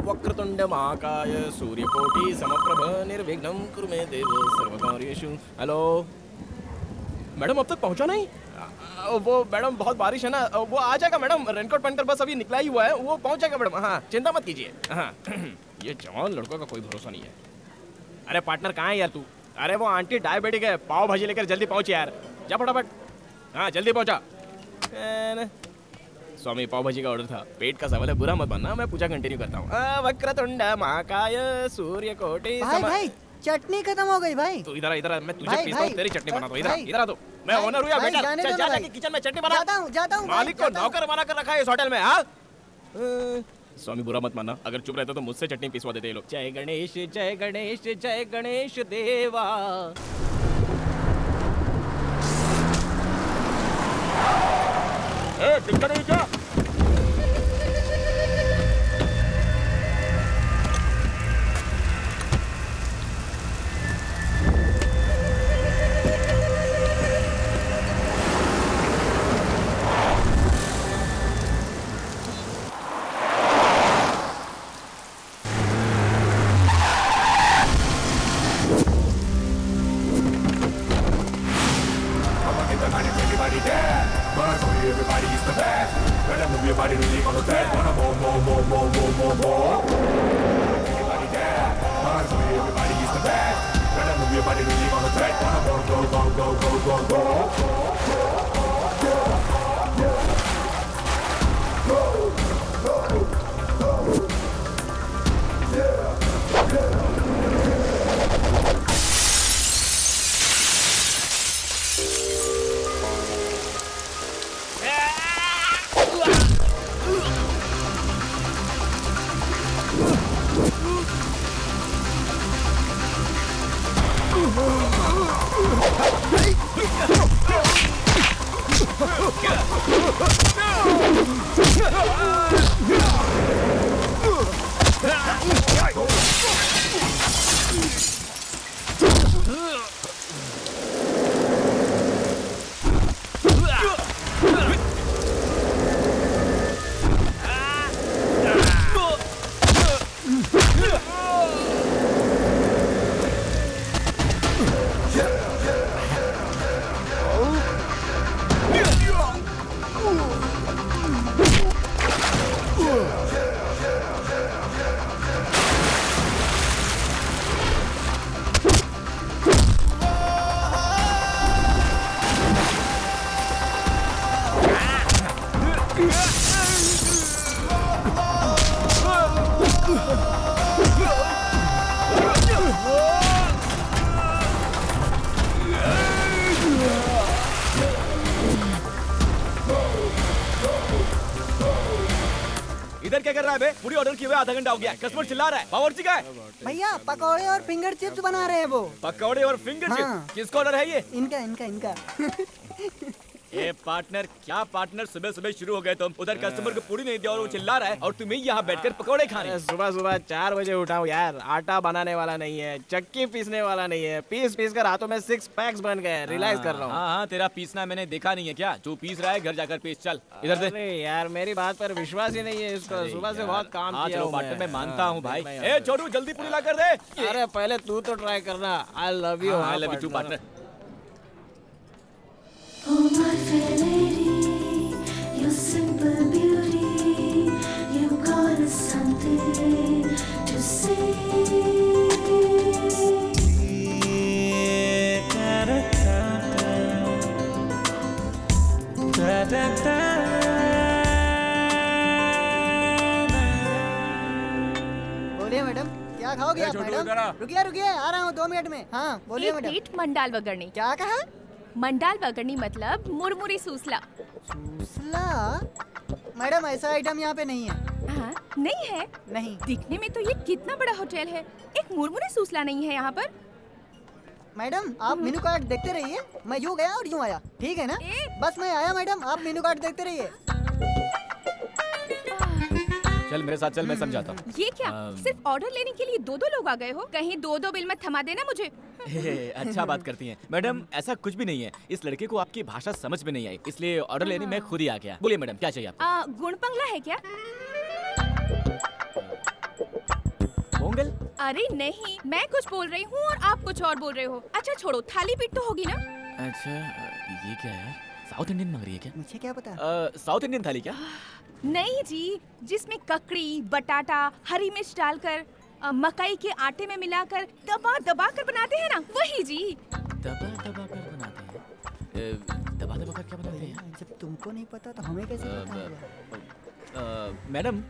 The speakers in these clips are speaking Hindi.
वक्रतुंड महाकाय सूर्यकोटि समप्रभ निर्विघ्नं कुरु मे देव सर्वकार्येषु। हेलो मैडम, अब तक पहुंचा नहीं? वो मैडम बहुत बारिश है ना, वो आ जाएगा मैडम। रेनकोट पहनकर बस अभी निकला ही हुआ है, वो पहुंच जाएगा मैडम। हाँ चिंता मत कीजिए। हाँ ये जवान लड़कों का कोई भरोसा नहीं है। अरे पार्टनर कहाँ है यार तू? अरे वो आंटी डायबिटिक है, पाव भाजी लेकर जल्दी पहुंच यार, जा फटाफट। हाँ जल्दी पहुंचा। स्वामी पाव भाजी का ऑर्डर था, पेट का सवाल है, बुरा मत बनना, मैं पूजा कंटिन्यू करता हूँ। वक्रतुंड महाकाय सूर्यकोटि। भाई चटनी खत्म हो गई भाई। तू इधर मैं तुझे पीसता हूँ, तेरी चटनी बनाता हूँ। इधर आ तू, मैं ओनर हूँ यार बेटा। चल जा जाके किचन में चटनी बना। जाता हूँ। मालिक को नौकर बना कर रखा है इस होटल में। हाँ स्वामी बुरा मत मानना, अगर चुप रहते तो मुझसे चटनी पिसवा देते ये लोग। जय गणेश जय गणेश जय गणेश देवा। कितना नहीं क्या? Everybody's the best. Better move your body, really on the set. Wanna more. Everybody there. Everybody's the best. Better move your body, really on the set. Wanna go. इधर क्या कर रहा है बे? पूरी ऑर्डर किए हुए आधा घंटा हो गया, कस्टमर चिल्ला रहा है। बावर्ची का है? भैया पकौड़े और फिंगर चिप्स बना रहे हैं वो। पकौड़े और फिंगर चिप्स? किसका ऑर्डर है ये? इनका। ए पार्टनर, क्या पार्टनर, सुबह सुबह शुरू हो गए तुम। उधर कस्टमर को पूरी नहीं दिया और वो चिल्ला रहा है और तुम्हें यहाँ बैठकर पकौड़े खा रहे हैं। सुबह 4 बजे उठाओ यार, आटा बनाने वाला नहीं है, चक्की पीसने वाला नहीं है, पीस कर हाथों में 6 पैक्स बन गए। रियलाइज कर रहा हूँ। हाँ तेरा पीसना मैंने देखा नहीं है क्या? जो पीस रहा है घर जाकर पीस। चल इधर दे। अरे यार मेरी बात पर विश्वास ही नहीं है इसका, सुबह से बहुत काम किया हूँ पार्टनर, मैं मानता हूँ भाई। ए छोटू जल्दी पूरी ला कर दे। अरे पहले तू तो ट्राई करना। I love you. I love you too partner. Oh my fair lady, your simple beauty, you got us something to say. बोलिए मैडम, क्या खाओगे आप मैडम? रुकिए आ रहा हूँ 2 मिनट में। हाँ बोलिए मैडम। एक मंडाल वगरनी। क्या कहा? मंडाल वगरनी मतलब मुरमुरी सूसला। सूसला? मैडम ऐसा आइटम यहाँ पे नहीं है। हाँ, नहीं है? नहीं। दिखने में तो ये कितना बड़ा होटल है, एक मुरमुरी सूसला नहीं है यहाँ पर। मैडम आप मेनू कार्ड देखते रहिए, मैं यूँ गया और यूँ आया, ठीक है ना? बस मैं आया मैडम, आप मेनू कार्ड देखते रहिए। चल मेरे साथ चल, मैं समझाता हूँ। ये क्या सिर्फ ऑर्डर लेने के लिए दो लोग आ गए हो? कहीं दो बिल मत थमा देना मुझे। अच्छा बात करती हैं मैडम, ऐसा कुछ भी नहीं है। इस लड़के को आपकी भाषा समझ में नहीं आई, इसलिए ऑर्डर लेने मैं खुद ही आ गया। बोलिए मैडम, क्या चाहिए आपको? गुणपंगला है क्या? पोंगल? अरे नहीं, मैं कुछ बोल रही हूँ और आप कुछ और बोल रहे हो। अच्छा छोड़ो, थाली पीठ तो होगी ना? अच्छा ये क्या है? साउथ इंडियन मांग रही है क्या? मुझे क्या पता। साउथ इंडियन थाली क्या? नहीं जी, जिसमें ककड़ी, बटाटा, हरी मिर्च डालकर मकई के आटे में मिलाकर दबा दबा कर बनाते हैं ना, वही जी। दबा दबा कर बनाते हैं? दबा दबा कर क्या बनाते हैं? जब तुमको नहीं पता तो हमें कैसे पता होगा? मैडम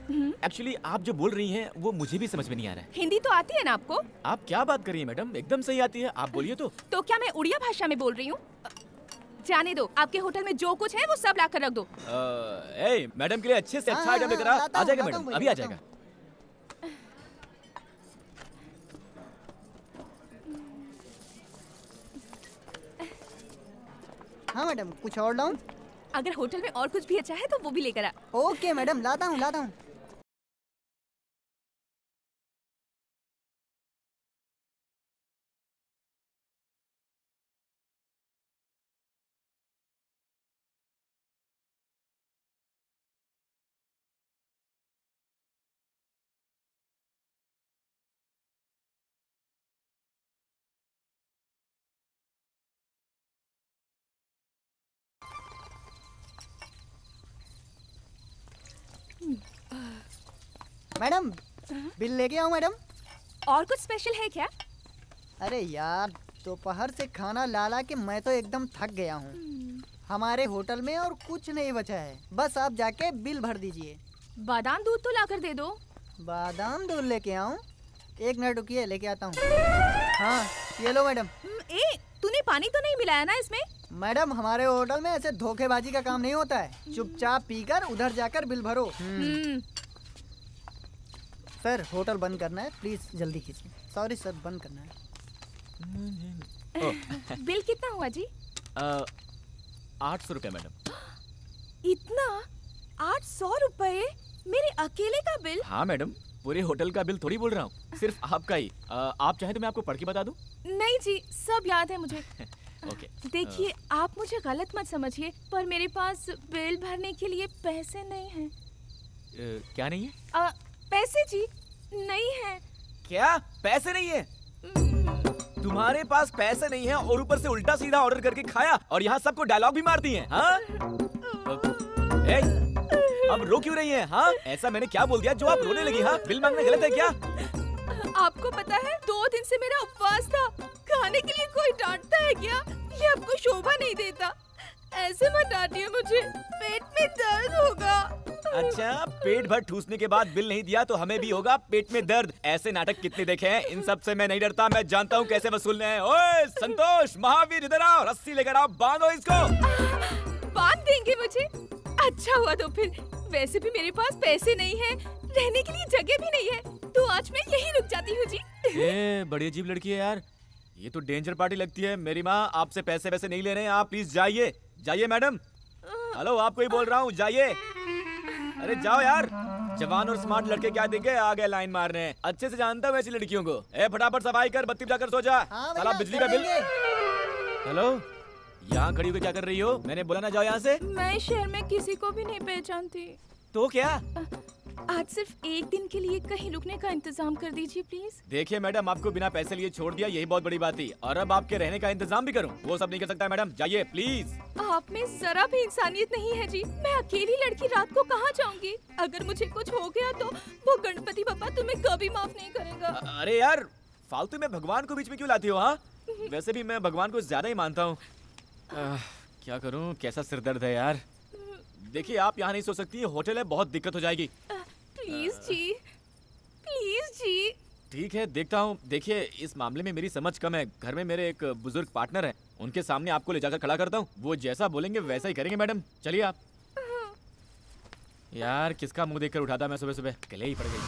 एक्चुअली आप जो बोल रही हैं वो मुझे भी समझ में नहीं आ रहा है। हिंदी तो आती है ना आपको? आप क्या बात कर रही हैं मैडम? एकदम सही आती है, आप बोलिए तो। तो क्या मैं उड़िया भाषा में बोल रही हूँ? जाने दो, आपके होटल में जो कुछ है वो सब ला कर रख दो। मैडम के लिए अच्छे से अच्छा आइटम लेकर आ जाएगा मैडम, अभी आ जाएगा। हाँ मैडम, कुछ और लाऊं? अगर होटल में और कुछ भी अच्छा है तो वो भी लेकर आ। ओके मैडम, लाता हूँ लाता हूँ। मैडम बिल लेके आओ मैडम। और कुछ स्पेशल है क्या? अरे यार, दोपहर से खाना ला ला के मैं तो एकदम थक गया हूँ। हमारे होटल में और कुछ नहीं बचा है, बस आप जाके बिल भर दीजिए। बादाम दूध तो लाकर दे दो। बादाम दूध लेके आऊँ? एक मिनट रुकिए, लेके आता हूँ। हाँ ये लो मैडम। तूने पानी तो नहीं मिलाया ना इसमें? मैडम हमारे होटल में ऐसे धोखेबाजी का काम नहीं होता है, चुपचाप पीकर उधर जाकर बिल भरो। सर होटल बंद करना है, प्लीज जल्दी कीजिए। सॉरी सर, बंद करना है। बिल कितना हुआ जी? 800 रुपए मैडम। इतना? 800 रुपए मेरे अकेले का बिल? हाँ मैडम, पूरे होटल का बिल थोड़ी बोल रहा हूँ, सिर्फ आपका ही। आप चाहे तो मैं आपको पढ़ के बता दूं? नहीं जी, सब याद है मुझे। ओके। देखिए आप मुझे गलत मत समझिए, पर मेरे पास बिल भरने के लिए पैसे नहीं हैं। क्या नहीं है? पैसे जी नहीं है। क्या पैसे नहीं है? तुम्हारे पास पैसे नहीं है और ऊपर से उल्टा सीधा ऑर्डर करके खाया और यहाँ सबको डायलॉग भी मार दिए हैं, हाँ? अब रो क्यों रही हैं? हाँ ऐसा मैंने क्या बोल दिया जो आप रोने लगी? हाँ बिल मांगना गलत है क्या? आपको पता है 2 दिन से मेरा उपवास था, खाने के लिए कोई डांटता है क्या? ये आपको शोभा नहीं देता। ऐसे मत डांटिए मुझे, पेट में दर्द होगा। अच्छा, पेट भर ठूसने के बाद बिल नहीं दिया तो हमें भी होगा पेट में दर्द। ऐसे नाटक कितने देखे हैं, इन सब से मैं नहीं डरता, मैं जानता हूँ कैसे वसूलने हैं। ओए संतोष, महावीर इधर आओ, रस्सी लेकर आओ, बांधो इसको। बांध देंगे मुझे? अच्छा हुआ तो फिर, वैसे भी मेरे पास पैसे नहीं है, रहने के लिए जगह भी नहीं है, तो आज मैं यहीं रुक जाती हूँ जी। बड़ी अजीब लड़की है यार, ये तो डेंजर पार्टी लगती है। मेरी माँ आपसे पैसे वैसे नहीं ले रहे हैं, आप प्लीज जाइए। जाइए मैडम, हेलो आपको ही बोल रहा हूँ, जाइए। अरे जाओ यार, जवान और स्मार्ट लड़के क्या देंगे, आ गए लाइन मारने। अच्छे से जानता हूँ ऐसी लड़कियों को। फटाफट सफाई कर, बत्ती जाकर सो जा। साला बिजली का बिल। हेलो, यहाँ खड़ी होकर क्या कर रही हो? मैंने बोला ना जाओ यहाँ से। मैं शहर में किसी को भी नहीं पहचानती। तो क्या? आज सिर्फ एक दिन के लिए कहीं रुकने का इंतजाम कर दीजिए प्लीज। देखिए मैडम, आपको बिना पैसे लिए छोड़ दिया, यही बहुत बड़ी बात थी। और अब आपके रहने का इंतजाम भी करूं, वो सब नहीं कर सकता मैडम, जाइए प्लीज। आप में जरा भी इंसानियत नहीं है जी। मैं अकेली लड़की रात को कहाँ जाऊंगी? अगर मुझे कुछ हो गया तो वो गणपति पापा तुम्हें कभी माफ नहीं करेगा। अरे यार, फालतू में भगवान को बीच में क्यों लाती हो? हाँ वैसे भी मैं भगवान को ज्यादा ही मानता हूँ। क्या करूँ, कैसा सिरदर्द है यार। देखिए आप यहाँ नहीं सो सकती, होटल है, बहुत दिक्कत हो जाएगी। प्लीज जी, प्लीज जी। ठीक है देखता हूँ। देखिए इस मामले में मेरी समझ कम है, घर में मेरे एक बुजुर्ग पार्टनर है, उनके सामने आपको ले जाकर खड़ा करता हूँ, वो जैसा बोलेंगे वैसा ही करेंगे मैडम। चलिए आप। यार किसका मुंह देखकर उठाता मैं सुबह सुबह, गले ही पड़ गई।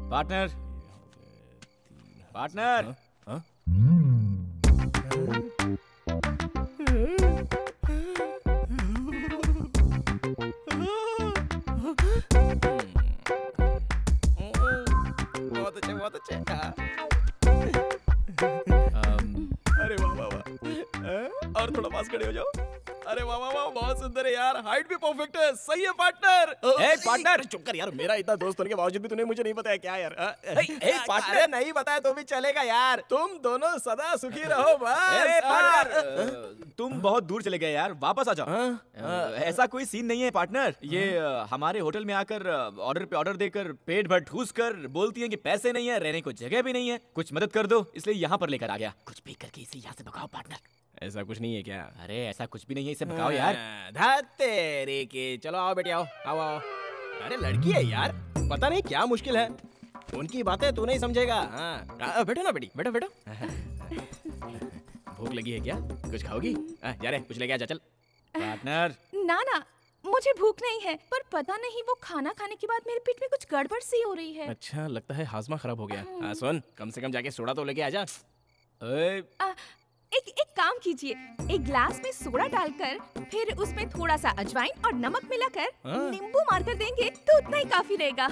Partner, partner. थोड़ा पास खड़े हो जाओ। अरे वाह वाह वाह, बहुत सुंदर है यार, हाइट भी परफेक्ट है। सही है पार्टनर। पार्टनर चुप कर यार, मेरा इतना दोस्त होने के बावजूद भी तूने मुझे नहीं बताया क्या यार? पार्टनर। अरे नहीं बताया तो भी चलेगा यार, तुम दोनों सदा सुखी रहो बस। पार्टनर तुम बहुत दूर चले गए यार, वापस आ जाओ। ऐसा कोई सीन नहीं है पार्टनर। ये हमारे होटल में आकर ऑर्डर पे ऑर्डर देकर पेट भर ठूस कर बोलती है कि पैसे नहीं है, रहने को जगह भी नहीं है, कुछ मदद कर दो, इसलिए यहाँ पर लेकर आ गया। कुछ भी करके इसे यहाँ से भगाओ पार्टनर। ऐसा कुछ नहीं है क्या? अरे ऐसा कुछ भी नहीं है, इसे भगाओ यार। तेरे के, चलो आओ बेटे, आओ आओ आओ। अरे लड़की है यार, पता नहीं क्या मुश्किल है, उनकी बातें तू नहीं समझेगा। हाँ बैठो ना बेटी, बैठो बैठो। भूख लगी है क्या? कुछ खाओगी? जा रहे, कुछ लेके आ जा, चल। पार्टनर ना ना, मुझे भूख नहीं है, पर पता नहीं वो खाना खाने के बाद मेरे पेट में कुछ गड़बड़ सी हो रही है। अच्छा, लगता है हाजमा खराब हो गया। सुन, कम से कम जाके सोडा तो लेके आ जा। एक काम कीजिए, एक ग्लास में सोडा डालकर फिर उसमें थोड़ा सा अजवाइन और नमक मिलाकर नींबू मारकर देंगे तो उतना ही काफी रहेगा।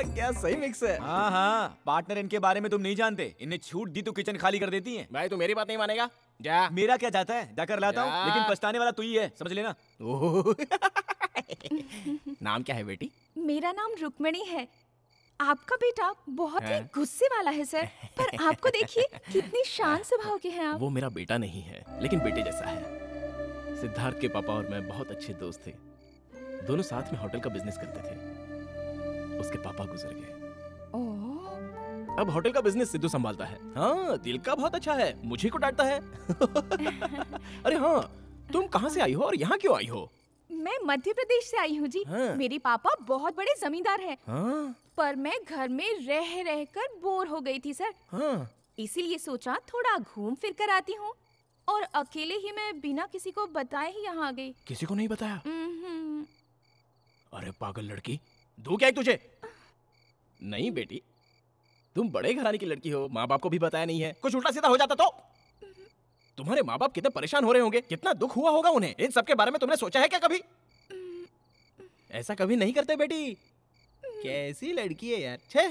क्या सही मिक्स है। हाँ पार्टनर, इनके बारे में तुम नहीं जानते, इन्हें छूट दी तो किचन खाली कर देती हैं। भाई तू मेरी बात नहीं मानेगा, जा। मेरा क्या जाता है, जाकर लाता हूँ, लेकिन पछताने वाला तू ही है, समझ लेना। नाम क्या है बेटी? मेरा नाम रुक्मिणी है। आपका बेटा बहुत ही गुस्से वाला है सर, पर आपको देखिए कितनी शांत स्वभाव के हैं आप। वो मेरा बेटा नहीं है, लेकिन बेटे जैसा है। सिद्धार्थ के पापा और मैं बहुत अच्छे दोस्त थे, दोनों साथ में होटल का बिजनेस करते थे। उसके पापा गुजर गए। ओह, अब होटल का बिजनेस सिद्धू संभालता है। हाँ, दिल का बहुत अच्छा है, मुझे को डांटता है। अरे हाँ, तुम कहाँ से आई हो और यहाँ क्यों आई हो? मैं मध्य प्रदेश से आई हूँ जी। हाँ। मेरे पापा बहुत बड़े जमींदार हैं, हाँ, पर मैं घर में रह रह कर बोर हो गई थी सर, हाँ। इसीलिए सोचा थोड़ा घूम फिर कर आती हूँ, और अकेले ही मैं बिना किसी को बताए ही यहाँ आ गई। किसी को नहीं बताया? हम्म। अरे पागल लड़की, दू क्या है तुझे? नहीं बेटी, तुम बड़े घराने की लड़की हो, माँ बाप को भी बताया नहीं है। कुछ उल्टा सीधा हो जाता तो? तुम्हारे माँ बाप कितने परेशान हो रहे होंगे, कितना दुख हुआ होगा उन्हें। इन सब के बारे में तुमने सोचा है क्या कभी? ऐसा कभी नहीं करते बेटी। कैसी लड़की है यार, छे।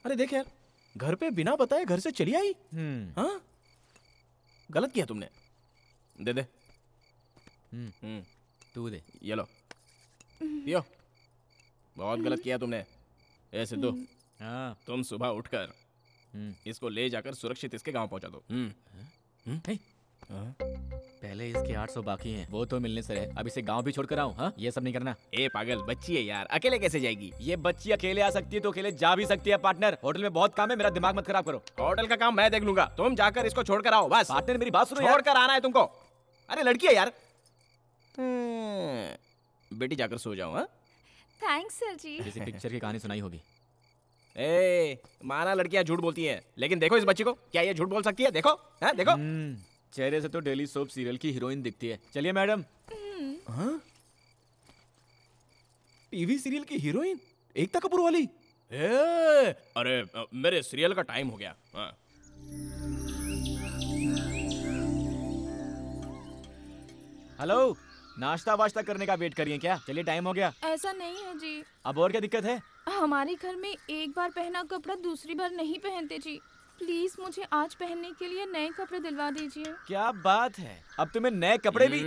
अरे देख यार, घर पे बिना बताए घर से चली आई। हाँ, गलत किया तुमने। दे दे। तू दे। ये लो, पियो। बहुत गलत किया तुमने। ए सिद्धू, हाँ तुम सुबह उठकर इसको ले जाकर सुरक्षित इसके गांव पहुंचा दो। पहले इसके 800 बाकी हैं, वो तो मिलने से है। अब इसे गांव भी छोड़कर आऊं? हाँ, ये सब नहीं करना। ए पागल, बच्ची है यार, अकेले कैसे जाएगी? ये बच्ची अकेले आ सकती है तो अकेले जा भी सकती है। पार्टनर, होटल में बहुत काम है, मेरा दिमाग मत खराब करो। होटल का काम मैं देख लूंगा, तुम जाकर इसको छोड़कर आओ बस। पार्टनर मेरी बात सुनो यार। छोड़कर आना है तुमको। अरे लड़की है यार। बेटी जाकर सो जाओ। हाँ, थैंक्स सर जी। किसी पिक्चर की कहानी सुनाई होगी। ए, माना लड़कियां झूठ बोलती हैं, लेकिन देखो इस बच्ची को, क्या ये झूठ बोल सकती है? देखो, हाँ देखो। चेहरे से तो डेली सोप सीरियल की हीरोइन दिखती है। चलिए मैडम। हाँ? टीवी सीरियल की हीरोइन, एकता कपूर वाली? अरे मेरे सीरियल का टाइम हो गया। हाँ। हेलो, नाश्ता वाश्ता करने का वेट करिए क्या? चलिए टाइम हो गया। ऐसा नहीं है जी, अब और क्या दिक्कत है? हमारे घर में एक बार पहना कपड़ा दूसरी बार नहीं पहनते जी। प्लीज मुझे आज पहनने के लिए नए कपड़े दिलवा दीजिए। क्या बात है, अब तुम्हें नए कपड़े भी?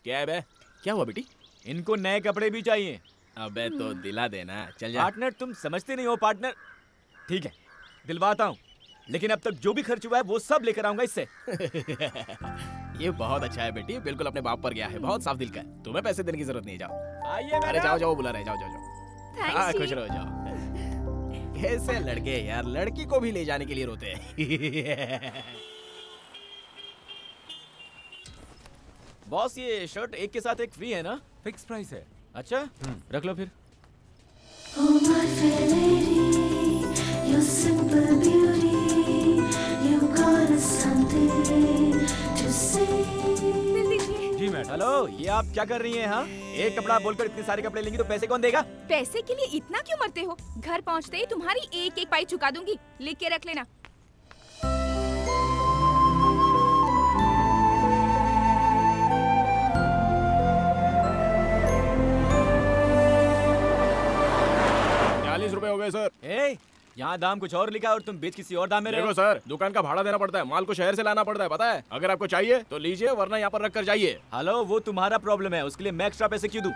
क्या है बे? क्या हुआ बेटी? इनको नए कपड़े भी चाहिए। अबे तो दिला देना, चल जा। पार्टनर तुम समझते नहीं हो पार्टनर। ठीक है, दिलवाता हूँ, लेकिन अब तक जो भी खर्च हुआ है वो सब लेकर आऊंगा इससे। ये बहुत अच्छा है बेटी, बिल्कुल अपने बाप पर गया है, बहुत साफ दिल का है। तुम्हें पैसे देने की जरूरत नहीं, जाओ। आइए अरे जाओ जाओ, बुला रहे, जाओ जाओ जाओ। हाँ, खुश रहो, जाओ। कैसे लड़के यार, लड़की को भी ले जाने के लिए रोते हैं। बॉस, ये शर्ट एक के साथ एक फ्री है ना? फिक्स प्राइस है। अच्छा, रख लो फिर। Oh my fair lady, you're simple beauty, you got something to say. जी मैडम। हेलो, ये आप क्या कर रही हैं? हाँ, एक कपड़ा बोलकर इतने सारे कपड़े लेंगी तो पैसे कौन देगा? पैसे के लिए इतना क्यों मरते हो? घर पहुंचते ही तुम्हारी एक एक पाई चुका दूंगी, लिख के रख लेना। ₹40 हो गए सर। ए, यहाँ दाम कुछ और लिखा है और तुम बेच किसी और दाम में रहे देखो हो। सर, दुकान का भाड़ा देना पड़ता है, माल को शहर से लाना पड़ता है, पता है। अगर आपको चाहिए तो लीजिए, वरना यहाँ पर रख कर जाइए। हेलो, वो तुम्हारा प्रॉब्लम है, उसके लिए मैं एक्स्ट्रा पैसे क्यों दूं?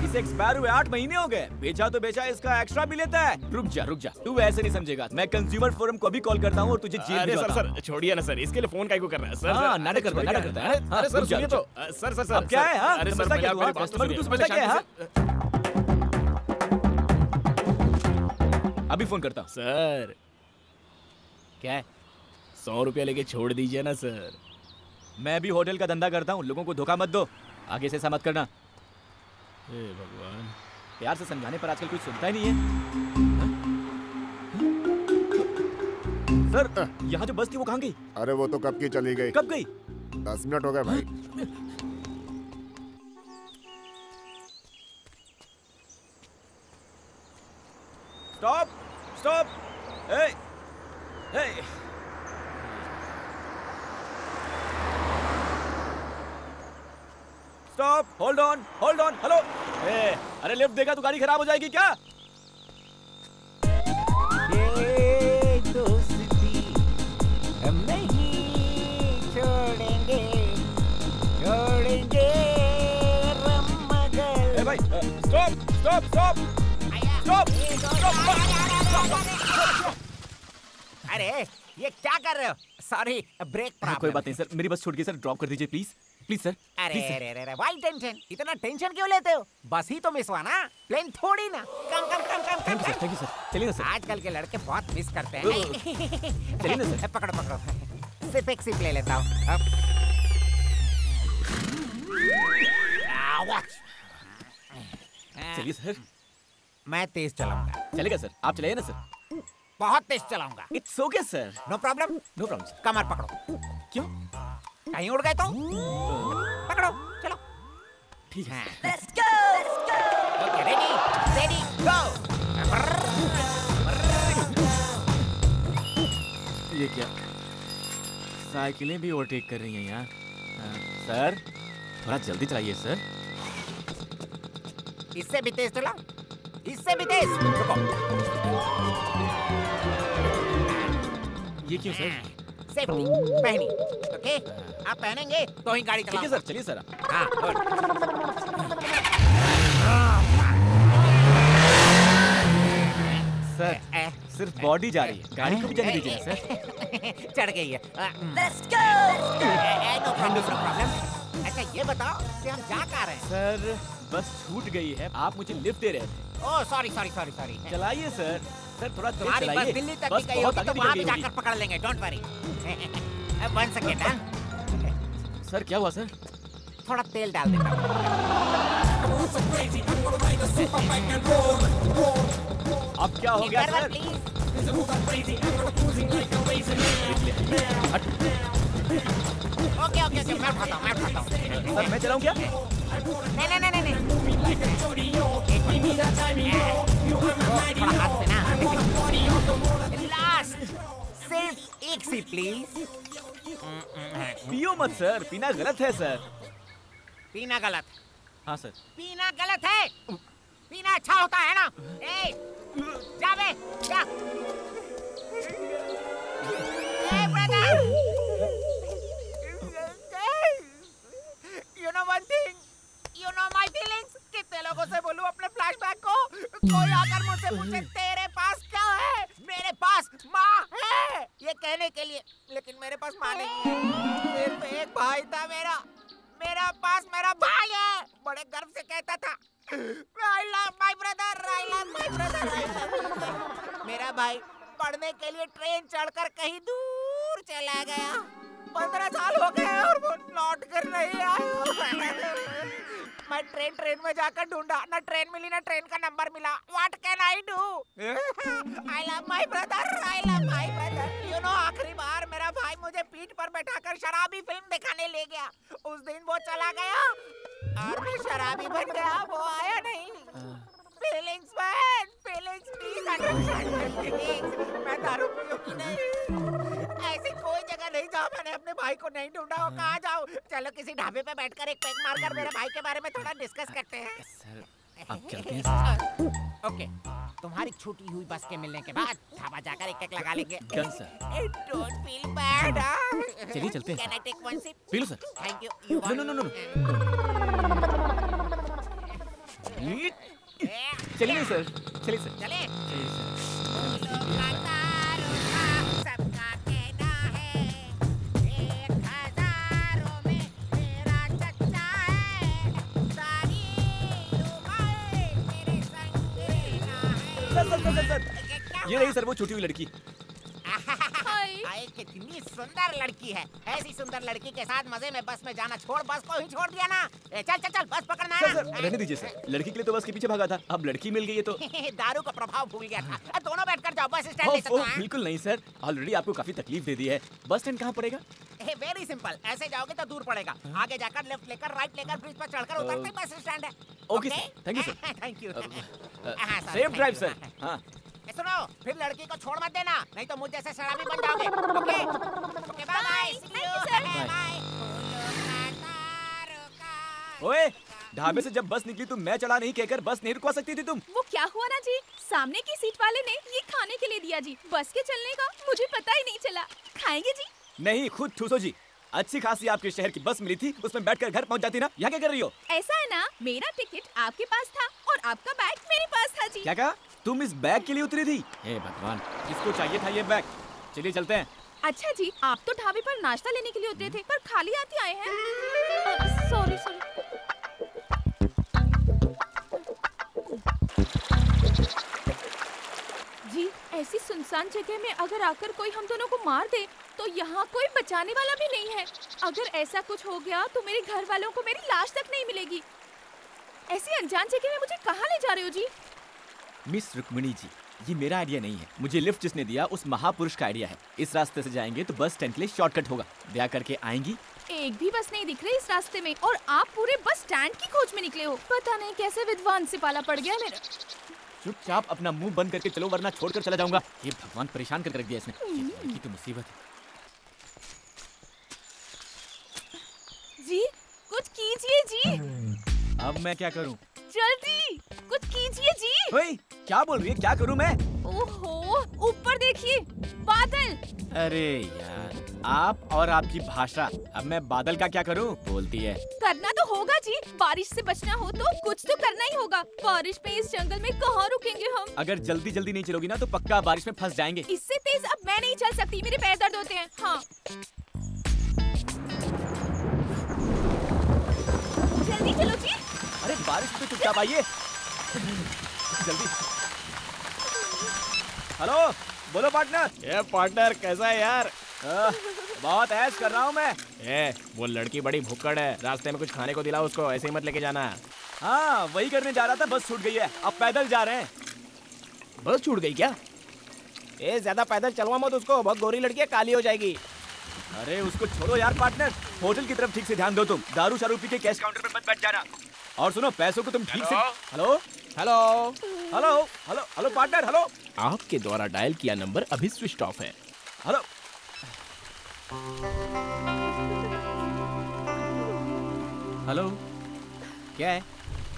इसे एक्सपायर हुए 8 महीने हो गए, बेचा तो बेचा, इसका एक्स्ट्रा भी लेता है। रुक जा, तू ऐसे नहीं समझेगा। मैं कंज्यूमर फोरम को भी कॉल करता हूँ और तुझे जेल अरे भिजवाता हूँ। सर छोड़िए ना सर, इसके लिए फोन काहे को कर रहा है सर? हाँ, नाटक करता है। अरे सर सुनिए तो, सर अब क्या है? हाँ, अरे सर समझता पहले क्या आप तू? मेरी हाँ, बात तो कस्टमर को सुनिए, तू पहले समझता क्या है? शांति से- अभी फोन करता हूँ। सर क्या है? 100 रुपया लेके छोड़ दीजिए ना सर। मैं भी होटल का धंधा करता हूँ, लोगों को धोखा मत दो। आगे से ऐसा मत करना। हे भगवान, प्यार से समझाने पर आजकल कुछ सुनता ही नहीं है। सर, यहाँ जो बस थी वो कहाँ गई? अरे वो तो कब की चली गई। कब गई? 10 मिनट हो गए भाई। Stop! A! Stop! Hold on! Hello! अरे लिफ्ट देगा तो गाड़ी खराब हो जाएगी क्या? ये दोस्ती हम नहीं छोड़ेंगे ए भाई, स्टॉप! अरे ये क्या कर रहे हो? सॉरी, ब्रेक कोई प्रॉब्लम। बात नहीं सर, मेरी बस छूट गई सर, ड्रॉप कर दीजिए प्लीज सर। अरे वाई टेंशन, इतना टेंशन क्यों लेते हो? बस ही तो मिस हुआ ना, प्लेन थोड़ी ना। कम थैंक यू सर, चलिए ना सर। आजकल के लड़के बहुत मिस करते हैं। चलिए ना सर। पकड़ो, सिर्फ एक सिप ले लेता हूँ। चलिए सर। मैं तेज चलाऊंगा। चलेगा सर, आप चलाइए ना सर। बहुत तेज चलाऊंगा। It's okay sir. No problem sir. कमर पकड़ो। क्यों? कहीं उड़ गए तो पकड़ो, चलो। ठीक है। ओके, रेडी गो। ये क्या? साइकिलें भी ओवरटेक कर रही हैं यहाँ। सर, थोड़ा जल्दी चलाइए सर। इससे भी तेज चला, इससे भी तेज। रुको। ये क्यों सर? सेफ्टी पहनी, ओके? आप पहनेंगे तो ही गाड़ी ठीक है चलाओ। सर, चलिए सर। हाँ, सर, सिर्फ बॉडी जा रही है, गाड़ी को भी जाने दीजिए ना सर। चढ़ गई है। No problem. अच्छा ये बताओ कि हम जा कहाँ रहे हैं? सर, बस छूट गई है, आप मुझे लिफ्ट दे रहे थे। Oh sorry. चलाइए सर। सर थोड़ा तेज तुम्हारी चलाइए। बस दिल्ली तक बस की गई बहुत होगी तो आगे वहाँ निकल भी गई जाकर पकड़ लेंगे, डोंट वरी। 1 सेकेंड। होगी। सर क्या हुआ सर? थोड़ा तेल डाल देता हूँ। अब क्या हो गया सर? प्लीज। ओके, मैं उठाता हूँ। सर मैं चलाऊं क्या? नहीं। थोड़ा हाथ से ना। लास्ट, सिर्फ एक सी प्लीज। पियो मत सर, पीना गलत है सर। पीना गलत? हाँ सर। पीना गलत है? पीना अच्छा होता है ना? जा बे, जा। Brother, you know one thing, you know my feelings। कितने लोगों से बोलूं अपने फ्लैशबैक को? कोई आकर मुझसे पूछे तेरे पास क्या है? मेरे पास माँ है ये कहने के लिए, लेकिन मेरे पास माँ नहीं है। सिर्फ एक भाई था मेरा पास मेरा भाई है। बड़े गर्व से कहता था, I love my brother, I love my brother, I love my brother। मेरा भाई पढ़ने के लिए ट्रेन चढ़कर कहीं दूर चला गया। 15 साल हो गए और वो लौट कर नहीं आया। मैं ट्रेन में जाकर ढूंढा, ना ट्रेन मिली ना ट्रेन का नंबर मिला। What can I do? I love my brother, I love my brother। You know, आखिरी बार मेरा भाई मुझे पीठ पर बैठाकर शराबी फिल्म दिखाने ले गया। उस दिन वो चला गया और मैं शराबी बन गया, वो आया नहीं। Feelings man, feelings please understand my feelings। मैं दारू पीऊंगी नहीं। ऐसी कोई जगह नहीं जहाँ मैंने अपने भाई को नहीं ढूंढा हो। कहाँ जाऊँ? चलो किसी ढाबे पे बैठकर एक पैक मारकर मेरे भाई के बारे में थोड़ा डिस्कस करते हैं। सर, आप चलते हैं सर। ओके, तुम्हारी छूटी हुई बस के मिलने के बाद ढाबा जाकर एक लगा लेंगे। Done sir. Don't feel bad. चलिए चलते हैं। Can I take one sip? पी लो sir. Thank you. No no no no. चलिए सर, चलिए सर। चले। चलिए सर। सबका कहना है 1000 में मेरा चच्चा है, सारी उम्र मेरे संग रहना है। सर, ये रही सर वो छूटी हुई लड़की। हाय, कितनी सुंदर लड़की है। ऐसी सुंदर लड़की के साथ मजे में बस में जाना छोड़, बस को ही छोड़ दिया ना। चल चल चल, बस पकड़ना है। सर रहने दीजिए सर, लड़की के लिए तो बस के पीछे भागा था, अब लड़की मिल गई है तो। दारू का प्रभाव भूल गया था। दोनों बैठकर जाओ, बस स्टैंड ले सकते हैं। बिल्कुल नहीं सर, ऑलरेडी आपको काफी तकलीफ दे दी है। बस स्टैंड कहाँ पड़ेगा? वेरी सिंपल, ऐसे जाओगे तो दूर पड़ेगा। आगे जाकर लेफ्ट लेकर राइट लेकर ब्रिज पर चढ़कर उतरते ही बस स्टैंड है। Okay sir, thank you sir. Thank you. Safe drive sir. हाँ सुनो, फिर लड़की को छोड़ मत देना, नहीं तो मुझ जैसे शराबी बन जाओगे। Okay okay, bye bye. Bye. ओए, ढाबे से जब बस निकली तो मैं चला नहीं कहकर बस नहीं रुकवा सकती थी तुम? वो क्या हुआ ना जी, सामने की सीट वाले ने ये खाने के लिए दिया जी, बस के चलने का मुझे पता ही नहीं चला। खाएंगे जी? नहीं, खुद ठूसो जी। अच्छी खासी आपके शहर की बस मिली थी, उसमें बैठकर घर पहुंच जाती ना। यहाँ क्या कर रही हो? ऐसा है ना, मेरा टिकट आपके पास था और आपका बैग मेरे पास था जी। क्या कहा? तुम इस बैग के लिए उतरी थी? हे भगवान, किसको चाहिए था ये बैग? चलिए चलते हैं। अच्छा जी, आप तो ढाबे पर नाश्ता लेने के लिए उतरे थे, पर खाली हाथ आए हैं। Sorry sorry. जी, ऐसी सुनसान जगह में अगर आकर कोई हम दोनों को मार दे तो यहाँ कोई बचाने वाला भी नहीं है। अगर ऐसा कुछ हो गया तो मेरे घर वालों को मेरी लाश तक नहीं मिलेगी। ऐसी अनजान जगह में मुझे कहाँ ले जा रहे हो जी? मिस रुक्मिणी जी, ये मेरा आइडिया नहीं है, मुझे लिफ्ट जिसने दिया उस महापुरुष का आइडिया है। इस रास्ते से जाएंगे तो बस स्टैंड के लिए शॉर्टकट होगा। ब्याह करके आएंगी। एक भी बस नहीं दिख रही इस रास्ते में और आप पूरे बस स्टैंड की खोज में निकले हो। पता नहीं कैसे विद्वान से पाला पड़ गया मेरा। चुपचाप अपना मुंह बंद करके चलो, वरना छोड़कर चला जाऊंगा। ये भगवान परेशान कर रख दिया इसने। ये तो मुसीबत है। जी, कुछ कीजिए जी। अब मैं क्या करूं? जल्दी कुछ कीजिए जी। ओए, क्या बोल रही है? क्या करूं मैं? ओहो, ऊपर देखिए, बादल। अरे यार, आप और आपकी भाषा। अब मैं बादल का क्या करूं? बोलती है। करना तो होगा जी, बारिश से बचना हो तो कुछ तो करना ही होगा। बारिश में इस जंगल में कहाँ रुकेंगे हम? अगर जल्दी जल्दी नहीं चलोगी ना तो पक्का बारिश में फंस जाएंगे। इससे तेज अब मैं नहीं चल सकती, मेरे पैर दर्द होते हैं। हाँ, जल्दी चलो जी। अरे बारिश में चुपचाप आइए जल्दी। हेलो, बोलो पार्टनर। ये पार्टनर कैसा है यार? बहुत ऐश कर रहा हूँ मैं। वो लड़की बड़ी भुक्कड़ है, रास्ते में कुछ खाने को दिलाओ उसको, ऐसे ही मत लेके जाना। हाँ, वही करने जा रहा था, बस छूट गई है। अब पैदल जा रहे हैं। बस छूट गई क्या? ज्यादा पैदल चलवा मत उसको, बहुत गोरी लड़की है, काली हो जाएगी। अरे उसको छोड़ो यार पार्टनर, होटल की तरफ ठीक से ध्यान दो तुम। दारू शारू पी के कैश काउंटर पे मत बैठ जाना। और सुनो, पैसों को तुम ठीक से। Hello hello hello hello hello partner, hello. आपके द्वारा डायल किया नंबर अभी स्विच ऑफ है। हेलो। हेलो, क्या है?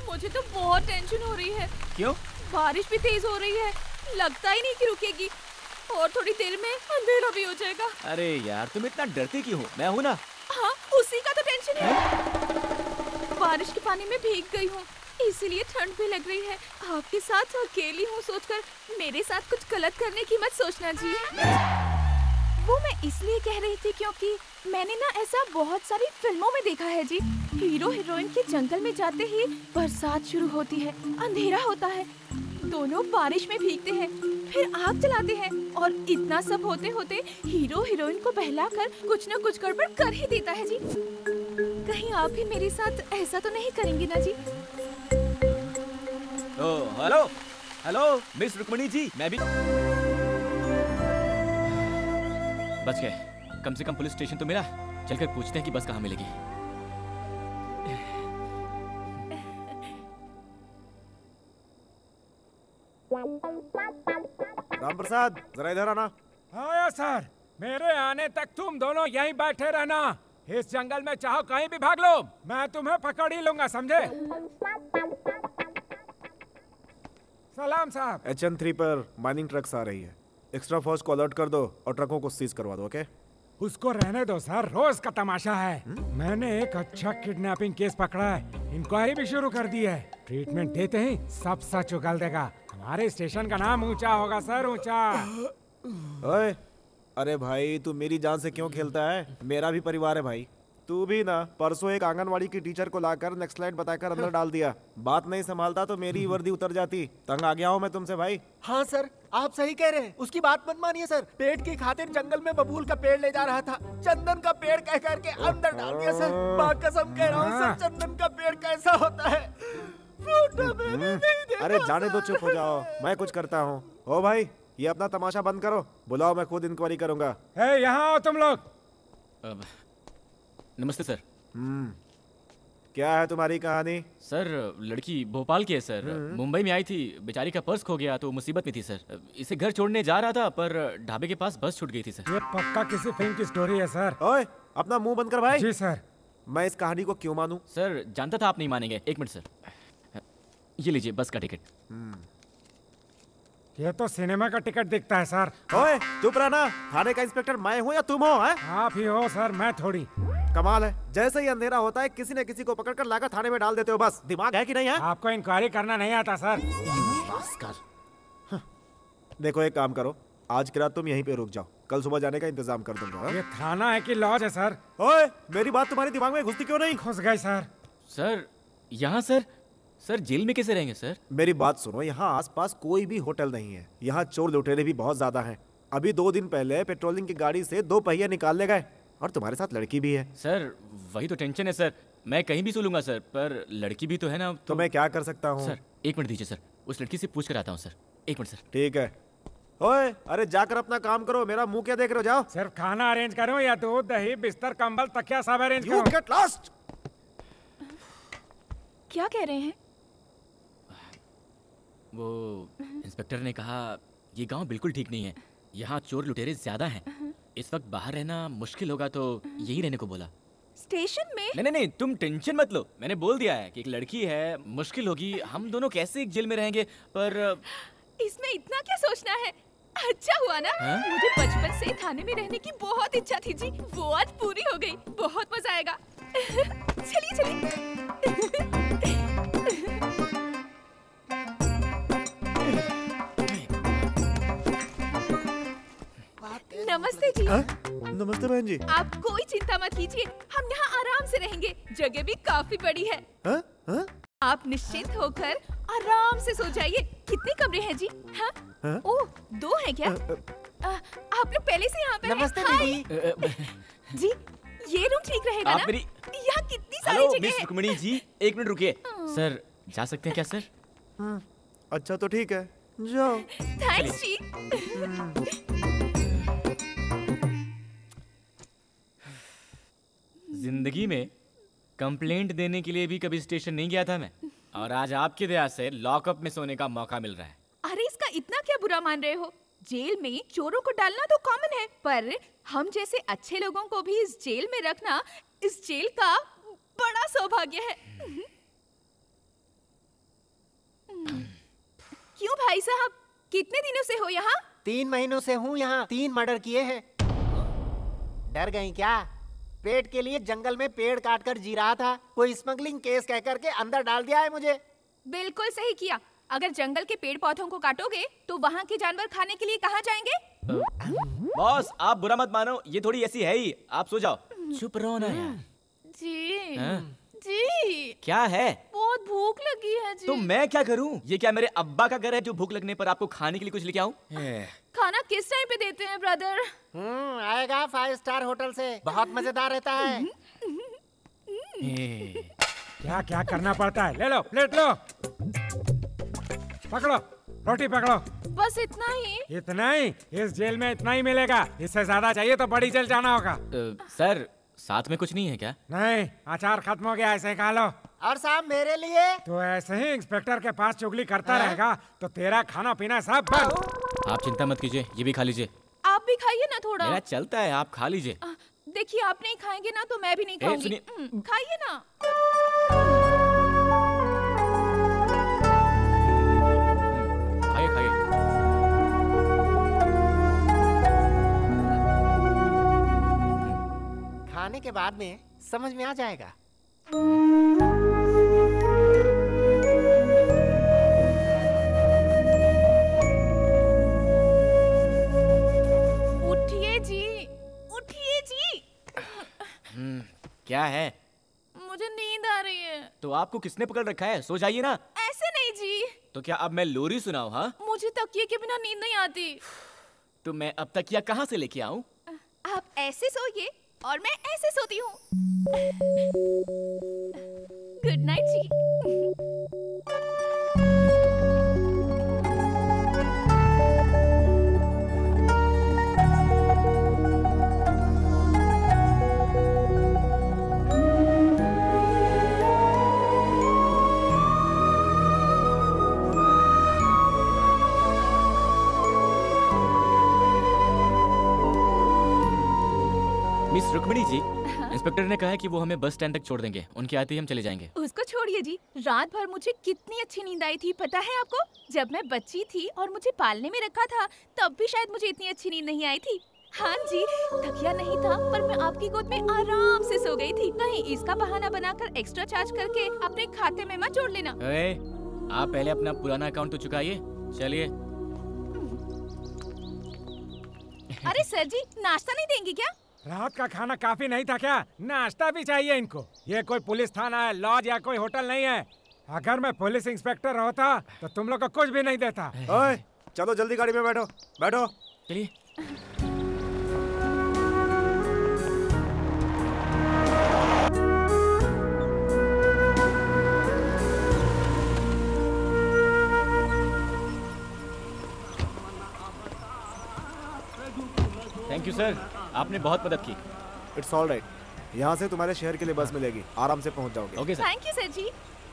मुझे तो बहुत टेंशन हो रही है। क्यों? बारिश भी तेज हो रही है, लगता ही नहीं कि रुकेगी और थोड़ी देर में अंधेरा भी हो जाएगा। अरे यार, तुम इतना डरती क्यों हो? मैं हूँ ना। हाँ, उसी का तो टेंशन है। बारिश के पानी में भीग गई हूँ, इसीलिए ठंड भी लग रही है। आपके साथ अकेली हूँ सोचकर मेरे साथ कुछ गलत करने की मत सोचना जी। वो मैं इसलिए कह रही थी क्योंकि मैंने ना ऐसा बहुत सारी फिल्मों में देखा है जी। हीरो हीरोइन के जंगल में जाते ही बरसात शुरू होती है, अंधेरा होता है, दोनों बारिश में भीगते हैं, फिर आग जलाते हैं और इतना सब होते होते हीरो हीरोइन को बहलाकर कुछ न कुछ गड़बड़ कर ही देता है जी। कहीं आप भी मेरे साथ ऐसा तो नहीं करेंगे ना जी? Hello hello miss Rukmini ji, मैं भी बच गए। कम से कम पुलिस स्टेशन तो मिला। चलकर पूछते हैं कि बस कहाँ मिलेगी। राम प्रसाद, जरा इधर आना। आया सर, मेरे आने तक तुम दोनों यहीं बैठे रहना। इस जंगल में चाहो कहीं भी भाग लो, मैं तुम्हें पकड़ ही लूंगा, समझे? सलाम साहब। HN3 पर माइनिंग ट्रक्स आ रही है। एक्स्ट्रा फोर्स को अलर्ट कर दो और ट्रकों को सीज करवा दो। ओके? उसको रहने दो सर, रोज का तमाशा है। मैंने एक अच्छा किडनैपिंग केस पकड़ा है, इंक्वायरी भी शुरू कर दी है। ट्रीटमेंट देते ही सब सच उगल देगा। हमारे स्टेशन का नाम ऊंचा होगा सर, ऊंचा। ओए, अरे भाई तू मेरी जान से क्यों खेलता है? मेरा भी परिवार है भाई। तू भी ना परसों एक आंगनवाड़ी की टीचर को लाकर नेक्स्ट स्लाइड बताकर अंदर डाल दिया। बात नहीं संभालता तो मेरी वर्दी उतर जाती। तंग आ गया हूँ मैं तुमसे भाई। हाँ सर, आप सही कह रहे हैं। उसकी बात मत मानिए सर। पेट की खातिर जंगल में बबूल का पेड़ ले जा रहा था, चंदन का पेड़ कह करके अंदर डाल दिया सर। माँ कसम कह रहा हूँ सर, चंदन का पेड़ कैसा होता है फोटो में नहीं देखा। अरे जाने दो, चुप हो जाओ, मैं कुछ करता हूँ। ओ भाई, ये अपना तमाशा बंद करो, बुलाओ, मैं खुद इंक्वायरी करूंगा। यहाँ आओ तुम लोग। नमस्ते सर। क्या है तुम्हारी कहानी? सर लड़की भोपाल की है सर, मुंबई में आई थी, बेचारी का पर्स खो गया तो मुसीबत में थी सर। इसे घर छोड़ने जा रहा था पर ढाबे के पास बस छूट गई थी सर। ये पक्का किसी फिल्म की स्टोरी है सर। ओए, अपना मुंह बंद कर भाई। जी सर। मैं इस कहानी को क्यों मानूं? सर जानता था आप नहीं मानेंगे। एक मिनट सर, ये लीजिए बस का टिकट। ये तो सिनेमा का टिकट दिखता है सर। ओए चुप रहना, थाने का इंस्पेक्टर मैं हूँ या तुम हो? आप ही हो सर, मैं थोड़ी। कमाल है, जैसे ही अंधेरा होता है किसी न किसी को पकड़कर लाकर थाने में डाल देते हो। बस दिमाग है कि नहीं है? आपको इंक्वायरी करना नहीं आता सर। देखो एक काम करो, आज की रात तुम यहीं पे रुक जाओ, कल सुबह जाने का इंतजाम कर दूंगा। ये थाना है कि लॉज है सर? ओए, मेरी बात तुम्हारे दिमाग में घुसती क्यों नहीं? घुस गई सर। सर यहाँ सर जेल में कैसे रहेंगे सर? मेरी बात सुनो, यहाँ आसपास कोई भी होटल नहीं है। यहाँ चोर लुटेरे भी बहुत ज्यादा हैं। अभी 2 दिन पहले पेट्रोलिंग की गाड़ी से 2 पहिए निकाल ले गए और तुम्हारे साथ लड़की भी है। सर वही तो टेंशन है सर, मैं कहीं भी सो लूंगा सर, पर लड़की भी तो है ना। तो मैं क्या कर सकता हूँ? सर 1 मिनट दीजिए सर, उस लड़की से पूछ कर आता हूँ सर। 1 minute sir. ठीक है। ओए, अरे जाकर अपना काम करो, मेरा मुंह क्या देख रहे हो? जाओ। सिर्फ खाना अरेंज करूं या दूध दही बिस्तर कंबल तकिया सब अरेंज You करूं? get lost! क्या कह रहे हैं? वो इंस्पेक्टर ने कहा ये गांव बिल्कुल ठीक नहीं है, यहाँ चोर लुटेरे ज्यादा हैं, इस वक्त बाहर रहना मुश्किल होगा तो यही रहने को बोला। स्टेशन में? नहीं, तुम टेंशन मत लो, मैंने बोल दिया है कि एक लड़की है, मुश्किल होगी, हम दोनों कैसे एक जेल में रहेंगे। पर इसमें इतना क्या सोचना है? अच्छा हुआ ना, मुझे बचपन से थाने में रहने की बहुत इच्छा थी जी, वो आज पूरी हो गई। बहुत मजा आएगा। चलिए। नमस्ते जी। नमस्ते बहन जी। आप कोई चिंता मत कीजिए, हम यहाँ आराम से रहेंगे, जगह भी काफी बड़ी है। आप निश्चिंत होकर आराम से सो जाइए। कितने कमरे हैं जी? हाँ? ओह, 2 हैं क्या? आप लोग पहले से यहाँ पे हैं? नमस्ते दीदी। जी, ये रूम ठीक रहेगा आप ना? मेरी यहाँ कितनी सारी हेलो जगह मिस है। रुक्मिणी जी, 1 मिनट रुकिए। सर जा सकते हैं क्या सर? अच्छा तो ठीक है, जाओ। थैंक्स जी। जिंदगी में कंप्लेंट देने के लिए भी कभी स्टेशन नहीं गया था मैं, और आज आपकी दया से लॉकअप में सोने का मौका मिल रहा है। अरे इसका इतना क्या बुरा मान रहे हो? जेल में चोरों को डालना तो कॉमन है, पर हम जैसे अच्छे लोगों को भी इस जेल में रखना इस जेल का बड़ा सौभाग्य है। क्यों भाई साहब, कितने दिनों से हो यहाँ? 3 महीनों से हूँ यहाँ। 3 मर्डर किए हैं। डर गई क्या? पेट के लिए जंगल में पेड़ काट कर जी रहा था, कोई स्मगलिंग केस कह करके अंदर डाल दिया है मुझे। बिल्कुल सही किया। अगर जंगल के पेड़ पौधों को काटोगे तो वहाँ के जानवर खाने के लिए कहाँ जाएंगे? बॉस आप बुरा मत मानो, ये थोड़ी ऐसी है ही, आप सो जाओ। चुप रहो ना यार। जी जी क्या है? बहुत भूख लगी है जी। तो मैं क्या करूं? ये क्या मेरे अब्बा का घर है जो भूख लगने पर आपको खाने के लिए कुछ लेके आऊं? खाना किस टाइम पे देते हैं ब्रदर? आएगा 5 स्टार होटल से, बहुत मजेदार रहता है। क्या क्या करना पड़ता है? ले लो, प्लेट लो, पकड़ो, रोटी पकड़ो। बस इतना ही? इतना ही? इस जेल में इतना ही मिलेगा, इससे ज्यादा चाहिए तो बड़ी जेल जाना होगा। सर साथ में कुछ नहीं है क्या? नहीं, अचार खत्म हो गया, ऐसे खा लो। और साहब मेरे लिए? तो ऐसे ही इंस्पेक्टर के पास चुगली करता रहेगा तो तेरा खाना पीना सब बंद। आप चिंता मत कीजिए, ये भी खा लीजिए। आप भी खाइए ना थोड़ा। मेरा चलता है, आप खा लीजिए। देखिए आप नहीं खाएंगे ना तो मैं भी नहीं खाऊंगी। खाइए ना। आने के बाद में समझ में आ जाएगा। उठिए जी, उठिए जी। क्या है? मुझे नींद आ रही है। तो आपको किसने पकड़ रखा है? सो जाइए ना। ऐसे नहीं जी, तो क्या अब मैं लोरी सुनाऊं? हाँ, मुझे तकिए के बिना नींद नहीं आती। तो मैं अब तक या कहाँ से लेके आऊं? आप ऐसे सोइए और मैं ऐसे सोती हूँ। गुड नाइट जी। मिस रुक्मिणी जी, इंस्पेक्टर ने कहा है कि वो हमें बस स्टैंड तक छोड़ देंगे। उनके आते ही हम चले जाएंगे। उसको छोड़िए जी। रात भर मुझे कितनी अच्छी नींद आई थी पता है आपको? जब मैं बच्ची थी और मुझे पालने में रखा था तब भी शायद मुझे इतनी अच्छी नींद नहीं आई थी। हाँ जी, तकिया नहीं था पर मैं आपकी गोद में आराम से सो गई थी। कहीं इसका बहाना बनाकर एक्स्ट्रा चार्ज करके अपने खाते में मत जोड़ लेना। आप पहले अपना पुराना अकाउंट तो चुकाइए। चलिए। अरे सर जी, नाश्ता नहीं देंगे क्या? रात का खाना काफी नहीं था क्या? नाश्ता भी चाहिए इनको। ये कोई पुलिस थाना है, लॉज या कोई होटल नहीं है। अगर मैं पुलिस इंस्पेक्टर होता तो तुम लोग को कुछ भी नहीं देता। ओए, चलो जल्दी गाड़ी में बैठो, बैठो। चलिए। थैंक यू सर, आपने बहुत मदद की। It's all right. यहाँ से तुम्हारे शहर के लिए बस मिलेगी, आराम से पहुँच जाओगे। Okay sir. Thank you sir ji.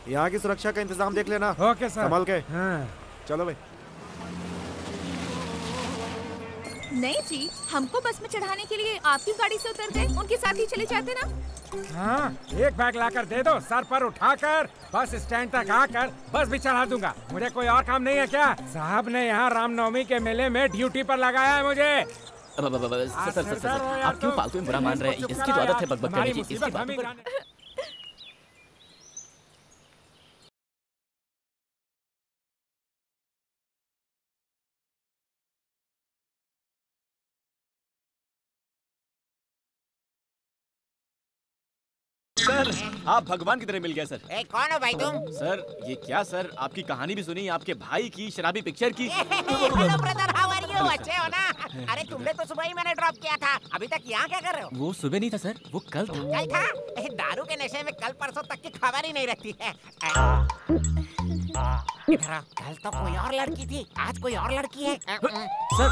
यहाँ की सुरक्षा का इंतजाम देख लेना। Okay sir. संभाल के। हाँ। चलो भाई। नहीं जी, हमको बस में चढ़ाने के लिए आपकी गाड़ी से उतर गए, उनके साथ ही चले जाते ना। हाँ, एक बैग लाकर दे दो, सर पर उठाकर बस स्टैंड तक आकर बस भी चढ़ा दूंगा। मुझे कोई और काम नहीं है क्या? साहब ने यहाँ रामनवमी के मेले में ड्यूटी पर लगाया है मुझे। सर, आप क्यों फालतू में बुरा मान रहे हैं? इसकी तो आदत है बकबक करने की। इसकी बातों पर सर, आप भगवान की तरह मिल गए सर। कौन हो भाई तुम? सर, ये क्या सर, आपकी कहानी भी सुनी, आपके भाई की शराबी पिक्चर की। Hello brother, how are you? अच्छे हो ना? अरे तुमने तो सुबह ही मैंने ड्रॉप किया था, अभी तक यहाँ क्या कर रहे हो? वो सुबह नहीं था सर, वो कल था। कल था? दारू के नशे में कल परसों तक की खबर ही नहीं रहती है। कल तो कोई और लड़की थी, आज कोई और लड़की है। सर,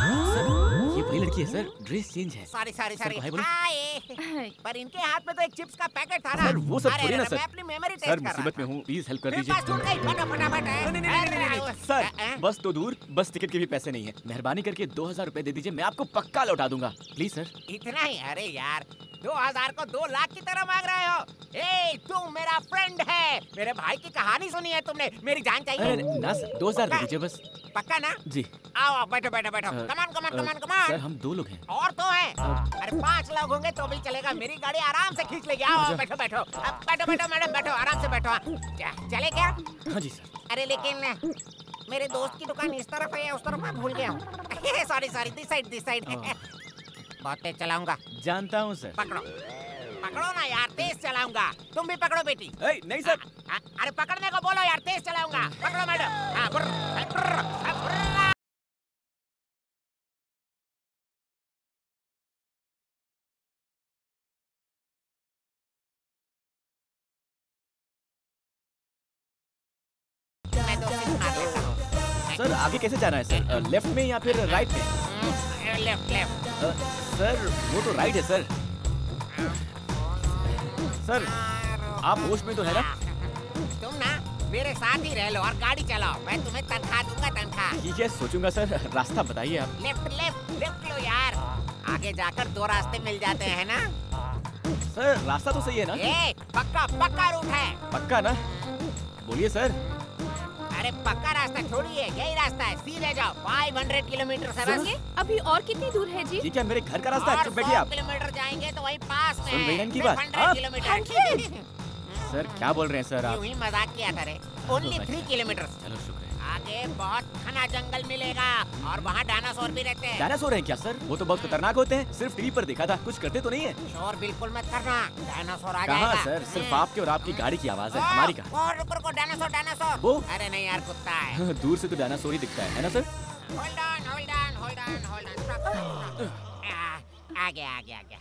ये वही लड़की है सर, ड्रेस चेंज है। Sorry sorry sorry. भाई बोलो। हाय। पर इनके हाथ में तो एक चिप्स का पैकेट था ना। सर, वो सब थोड़ी ना सर। मैं अपनी मेमोरी टेस्ट सर, कर रहा मुसीबत में था। हूँ, प्लीज हेल्प कर मेरे दीजिए। पास टूट गई, फटाफट। सर, बस तो दूर, बस टिकट के भी पैसे नहीं है। मेहरबानी करके 2000 रुपए दे दीजिए, मैं आपको पक्का लौटा दूंगा। Please sir. इतना ही? अरे यार, 2000 को 2 लाख की तरह मांग रहे हो? ए, तुम मेरा फ्रेंड है, मेरे भाई की कहानी सुनी है तुमने, मेरी जान चाहिए। अरे ना सर, 2000 दे दीजिए बस। पक्का ना? जी। आओ बैठो बैठो बैठो। कमान कमान कमान कमान। सर, हम 2 लोग हैं। और तो है। अरे 5 लोग होंगे तो भी चलेगा, मेरी गाड़ी आराम से खींच लेगी। आओ बैठो बैठो। अब बैठो बैठो मैडम, बैठो आराम से बैठो। चले क्या? हाँ जी सर। अरे लेकिन मेरे दोस्त की दुकान इस तरफ है या उस तरफ, मैं भूल गया हूँ। Sorry sorry, this side. बहुत तेज चलाऊंगा। जानता हूँ सर। पकड़ो पकड़ो ना यार, तेज चलाऊंगा। तुम भी पकड़ो बेटी। नहीं सर। अरे पकड़ने को बोलो यार, तेज चलाऊंगा। पकड़ो मैडम। हाँ, बुर्र। मैं तो सिर्फ मार लेता हूँ। सर, आगे कैसे जाना है सर? लेफ्ट में या फिर राइट में? लेफ्ट। सर, वो तो राइट है सर। सर, आप होश में तो है ना? तुम ना मेरे साथ ही रह लो और गाड़ी चलाओ, मैं तुम्हें तनख्वाह दूंगा, तनख्वाह। ठीक है, सोचूंगा सर। रास्ता बताइए आप। लेफ्ट लो यार, आगे जाकर 2 रास्ते मिल जाते हैं ना। सर, रास्ता तो सही है ना? पक्का रूट है। पक्का ना? बोलिए सर। अरे पक्का रास्ता छोड़िए, यही रास्ता है, सीधे जाओ। 500 किलोमीटर से बस। सुनिए, अभी और कितनी दूर है जी? ये क्या मेरे घर का रास्ता है? और चुप बैठिए 100 आप। किलोमीटर जाएंगे तो वही पास में सुन रही हैं इनकी सिर्फ बात? 100 हाँ? किलोमीटर। सर क्या बोल रहे हैं सर आप? यूं ही मजाक किया था रे। Only 3 kilometre. चलो शुक्र है। आगे बहुत घना जंगल मिलेगा और वहाँ डायनासोर भी रहते हैं। डायनासोर हैं क्या सर? वो तो बहुत खतरनाक होते हैं, सिर्फ टीवी पर देखा था, कुछ करते तो नहीं है। शोर बिल्कुल मत करना, डायनासोर आ कहाँ जाएगा। सर? सिर्फ आपके और आपकी गाड़ी की आवाज है, हमारी कहाँ? और रुको रुको, डायनासोर डायनासोर। वो? अरे नहीं यार, कुत्ता है। दूर से तो डायनासोर ही दिखता है ना sir? Hold on hold on hold on hold on, stop. आ गया आ गया आ गया।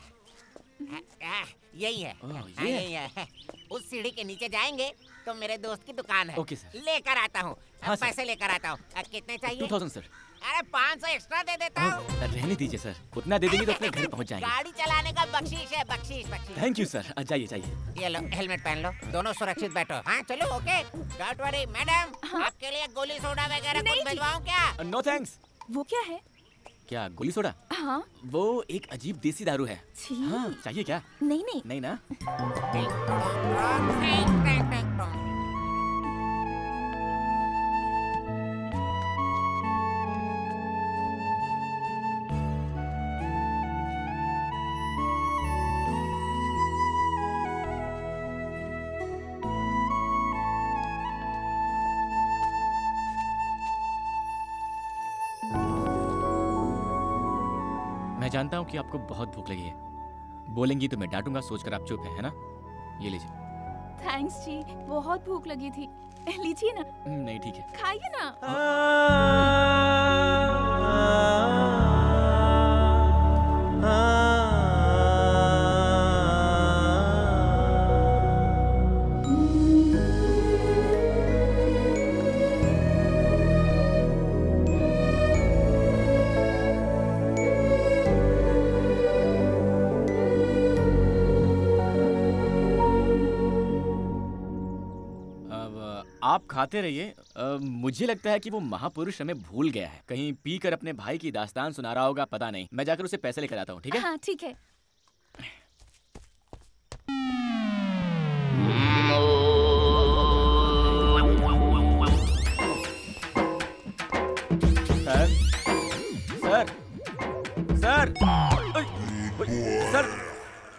यही है। ये है। यही है। उस सीढ़ी के नीचे जाएंगे तो मेरे दोस्त की दुकान है। Okay sir. लेकर आता हूँ। हाँ सर। पैसे लेकर आता हूँ। कितने चाहिए? 2000 सर। अरे 500 एक्स्ट्रा दे देता हूँ। रहने दीजिए सर, उतना दे देंगे तो अपने घर पहुंच जाएंगे। गाड़ी चलाने का बख्शीश है, बख्शीश बख्शीश। Thank you sir. जाइए जाइए। ये लो, हेलमेट पहन लो, दोनों सुरक्षित बैठो। हाँ चलो, ओके। डोंट वरी मैडम, आपके लिए गोली सोडा वगैरह कुछ भिजवाऊं क्या? No thanks. वो क्या है? क्या गोली सोडा? हाँ। वो एक अजीब देसी दारू है। छी। हाँ, चाहिए क्या? नहीं नहीं। नहीं ना? मैं जानता हूँ कि आपको बहुत भूख लगी है। बोलेंगी तो मैं डांटूंगा, सोचकर आप चुप है ना? ये लीजिए। थैंक्स जी, बहुत भूख लगी थी। लीजिए ना। नहीं ठीक है। खाइए ना। आप खाते रहिए। मुझे लगता है कि वो महापुरुष हमें भूल गया है। कहीं पीकर अपने भाई की दास्तान सुना रहा होगा, पता नहीं। मैं जाकर उसे पैसे लेकर आता हूँ, ठीक है? हाँ ठीक है। Sir sir sir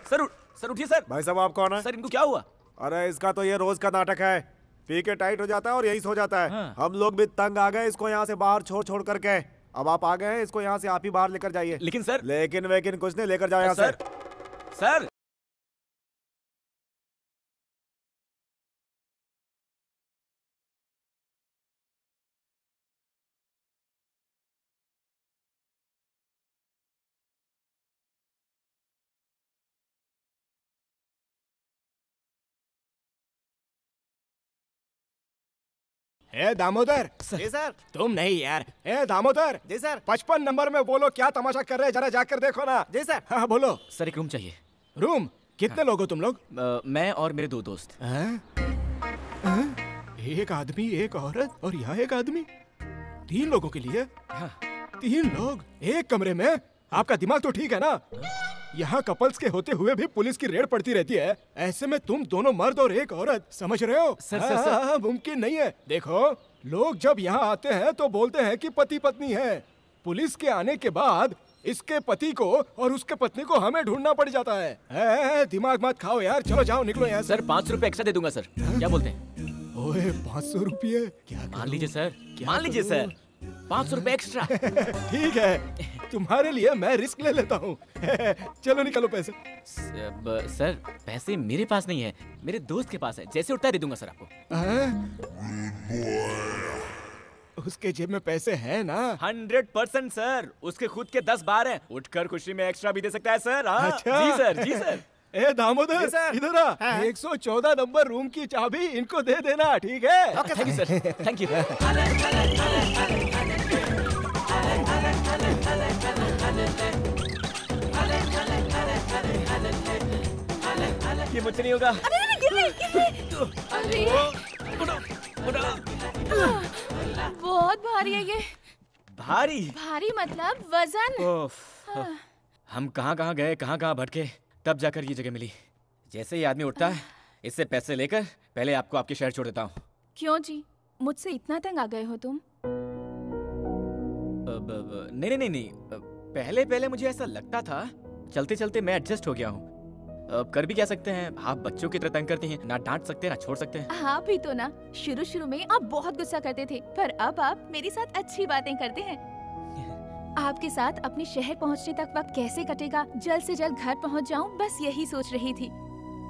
sir sir उठिए सर। भाई साहब आप कौन है? सर इनको क्या हुआ? अरे इसका तो ये रोज का नाटक है, पी के टाइट हो जाता है और यही सो जाता है। हाँ। हम लोग भी तंग आ गए इसको यहाँ से बाहर छोड़ छोड़ करके। अब आप आ गए हैं, इसको यहाँ से आप ही बाहर लेकर जाइए। लेकिन सर। लेकिन वेकिन कुछ नहीं, लेकर जाओ यहाँ से। सर ए दामोदर। जी सर। तुम नहीं यार। ए दामोदर। जी सर। 55 नंबर में बोलो क्या तमाशा कर रहे हैं, जरा जाकर देखो ना। जी सर। हाँ बोलो। सर एक रूम चाहिए। रूम? कितने लोग हो तुम लोग? मैं और मेरे 2 दोस्त। एक आदमी, एक औरत और यहाँ एक आदमी, 3 लोगों के लिए? हाँ। 3 लोग एक कमरे में? आपका दिमाग तो ठीक है ना? यहाँ कपल्स के होते हुए भी पुलिस की रेड पड़ती रहती है, ऐसे में तुम दोनों मर्द और एक औरत, समझ रहे हो? सर मुमकिन नहीं है। देखो, लोग जब यहाँ आते हैं तो बोलते हैं कि पति पत्नी है। पुलिस के आने के बाद इसके पति को और उसके पत्नी को हमें ढूंढना पड़ जाता है। दिमाग मत खाओ यार, चलो जाओ निकलो यहाँ से। सर 500 रुपए एक्स्ट्रा दे दूंगा सर। क्या बोलते हैं? ओए 500 रुपये? क्या मान लीजिए सर, मान लीजिए सर, 500 रुपए एक्स्ट्रा। ठीक है, तुम्हारे लिए मैं रिस्क ले लेता हूँ। चलो निकालो पैसे। सर पैसे मेरे पास नहीं है, मेरे दोस्त के पास है। जैसे उठता है दे दूंगा सर आपको। उसके जेब में पैसे हैं ना? 100% सर, उसके खुद के 10 बार हैं। उठकर खुशी में एक्स्ट्रा भी दे सकता है सर। हाँ। अच्छा। जी सर, जी सर। ए दामोदर, इधर आ। 114 नंबर रूम की चाबी इनको दे देना, ठीक है? Thank you sir, thank you. ये मुझसे नहीं होगा। अरे गिर गई। अरे बहुत भारी है ये। भारी? भारी मतलब वजन। हम कहाँ कहाँ गए, कहाँ कहाँ भटके, तब जाकर ये जगह मिली। जैसे ही आदमी उठता है, इससे पैसे लेकर पहले आपको आपके शहर छोड़ देता हूँ। क्यों जी? मुझसे इतना तंग आ गए हो तुम? नहीं नहीं नहीं, पहले पहले मुझे ऐसा लगता था, चलते चलते मैं एडजस्ट हो गया हूँ। अब कर भी क्या सकते हैं, आप बच्चों की तरह तंग करती हैं, ना डांट सकते ना छोड़ सकते हैं। हाँ भी तो ना, शुरू शुरू में आप बहुत गुस्सा करते थे, पर अब आप मेरे साथ अच्छी बातें करते हैं। आपके साथ अपने शहर पहुँचने तक वक्त कैसे कटेगा, जल्द से जल्द घर पहुँच जाऊँ, बस यही सोच रही थी।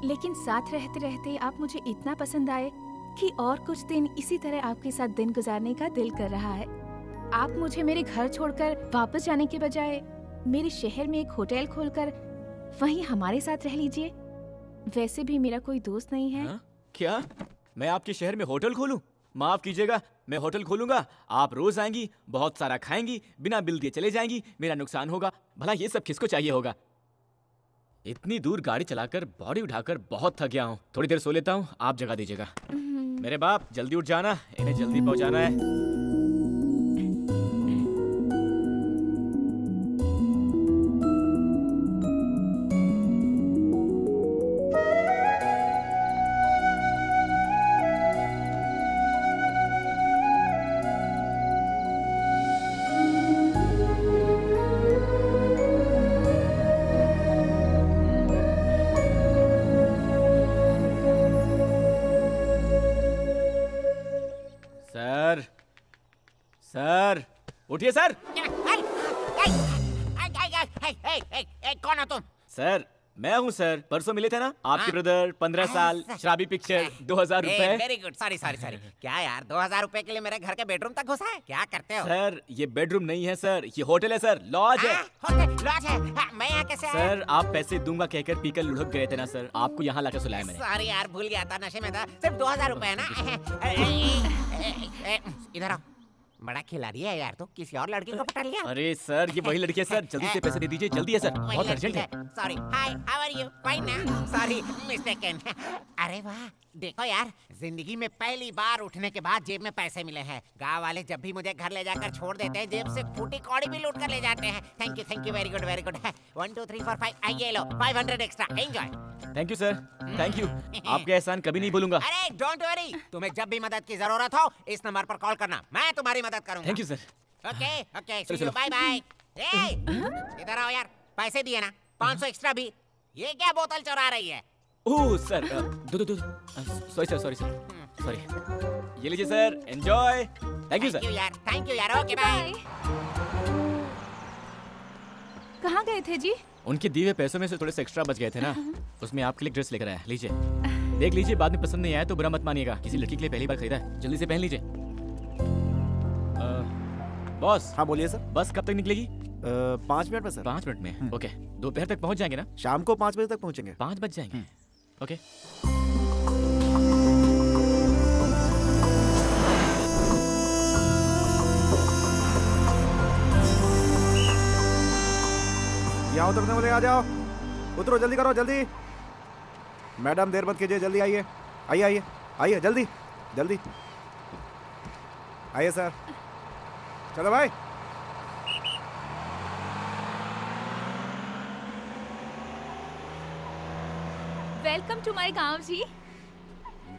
लेकिन साथ रहते रहते आप मुझे इतना पसंद आए कि और कुछ दिन इसी तरह आपके साथ दिन गुजारने का दिल कर रहा है। आप मुझे मेरे घर छोड़कर वापस जाने के बजाय मेरे शहर में एक होटल खोलकर वहीं हमारे साथ रह लीजिए। वैसे भी मेरा कोई दोस्त नहीं है। क्या मैं आपके शहर में होटल खोलूं? माफ कीजिएगा, मैं होटल खोलूंगा, आप रोज आएंगी, बहुत सारा खाएंगी, बिना बिल दिए चले जाएंगी, मेरा नुकसान होगा। भला ये सब किसको चाहिए होगा? इतनी दूर गाड़ी चलाकर बॉडी उठाकर बहुत थक गया हूँ, थोड़ी देर सो लेता हूँ, आप जगह दीजिएगा। मेरे बाप जल्दी उठ जाना, इन्हें जल्दी पहुँचाना है। सर उठिए सर। कौन हो तुम? सर मैं हूँ सर, परसों मिले थे ना आपके ब्रदर, 15 साल, शराबी पिक्चर, 2000 रुपए। Very good, sorry sorry sorry. क्या यार 2000 रुपए के लिए मेरे घर के बेडरूम तक घुसा है? क्या करते हो? सर ये बेडरूम नहीं है सर, ये होटल है सर, लॉज है। होटल लॉज है? मैं यहाँ कैसे आया? सर आप पैसे दूंगा कहकर पीकर लुढ़क गए थे ना सर, आपको यहाँ लाकर सुलाया मैंने। सॉरी यार, भूल गया था, नशे में था। सिर्फ 2000 रुपए है ना? इधर आओ। बड़ा खिलाड़ी है यार, तो किसी और लड़की को पटा लिया? अरे सर ये वही लड़की है सर, जल्दी से पैसे दे दीजिए, जल्दी है सर, बहुत अर्जेंट है। Sorry, hi, how are you? Fine ना? Sorry, mistaken. अरे वाह, देखो यार, जिंदगी में पहली बार उठने के बाद जेब में पैसे मिले हैं। गांव वाले जब भी मुझे घर ले जाकर छोड़ देते हैं, जेब से फूटी कौड़ी भी लूट कर ले जाते हैं। Thank you, very good, very good. 1 2 3 4 5, ये लो 500 extra, enjoy. Thank you sir, thank you, आपका एहसान कभी नहीं भूलूंगा। अरे डोंट वरी, तुम्हें जब भी मदद की जरूरत हो इस नंबर पर कॉल करना, मैं तुम्हारी मदद करूंगा। Thank you sir. Okay okay, see you, bye bye. इधर आओ यार, पैसे दिए ना, 500 एक्स्ट्रा भी। ये क्या बोतल चुरा रही है? ओह सर, दो सॉरी सर, ये लीजिए sir, enjoy. Thank you sir. Thank you यार, ओके बाय। कहाँ गए थे जी? उनके दिए हुए पैसों में से थोड़े से एक्स्ट्रा बच गए थे ना, उसमें आपके लिए ड्रेस लेकर आया, लीजिए, देख लीजिए, बाद में पसंद नहीं आया तो बुरा मत मानिएगा, किसी लड़की के लिए पहली बार खरीदा है, जल्दी से पहन लीजिए। बॉस। हाँ बोलिए सर। बस कब तक निकलेगी? 5 मिनट में सर। 5 मिनट में? ओके, दोपहर तक पहुंच जाएंगे ना? शाम को 5 बजे तक पहुंचेंगे। 5 बज जाएंगे, ओके। यहाँ उतरने वाले आ जाओ, उतरो, जल्दी करो, जल्दी। मैडम देर मत कीजिए, जल्दी आइए, आइए जल्दी जल्दी आइए सर। चलो भाई। वेलकम टू माय गांव जी।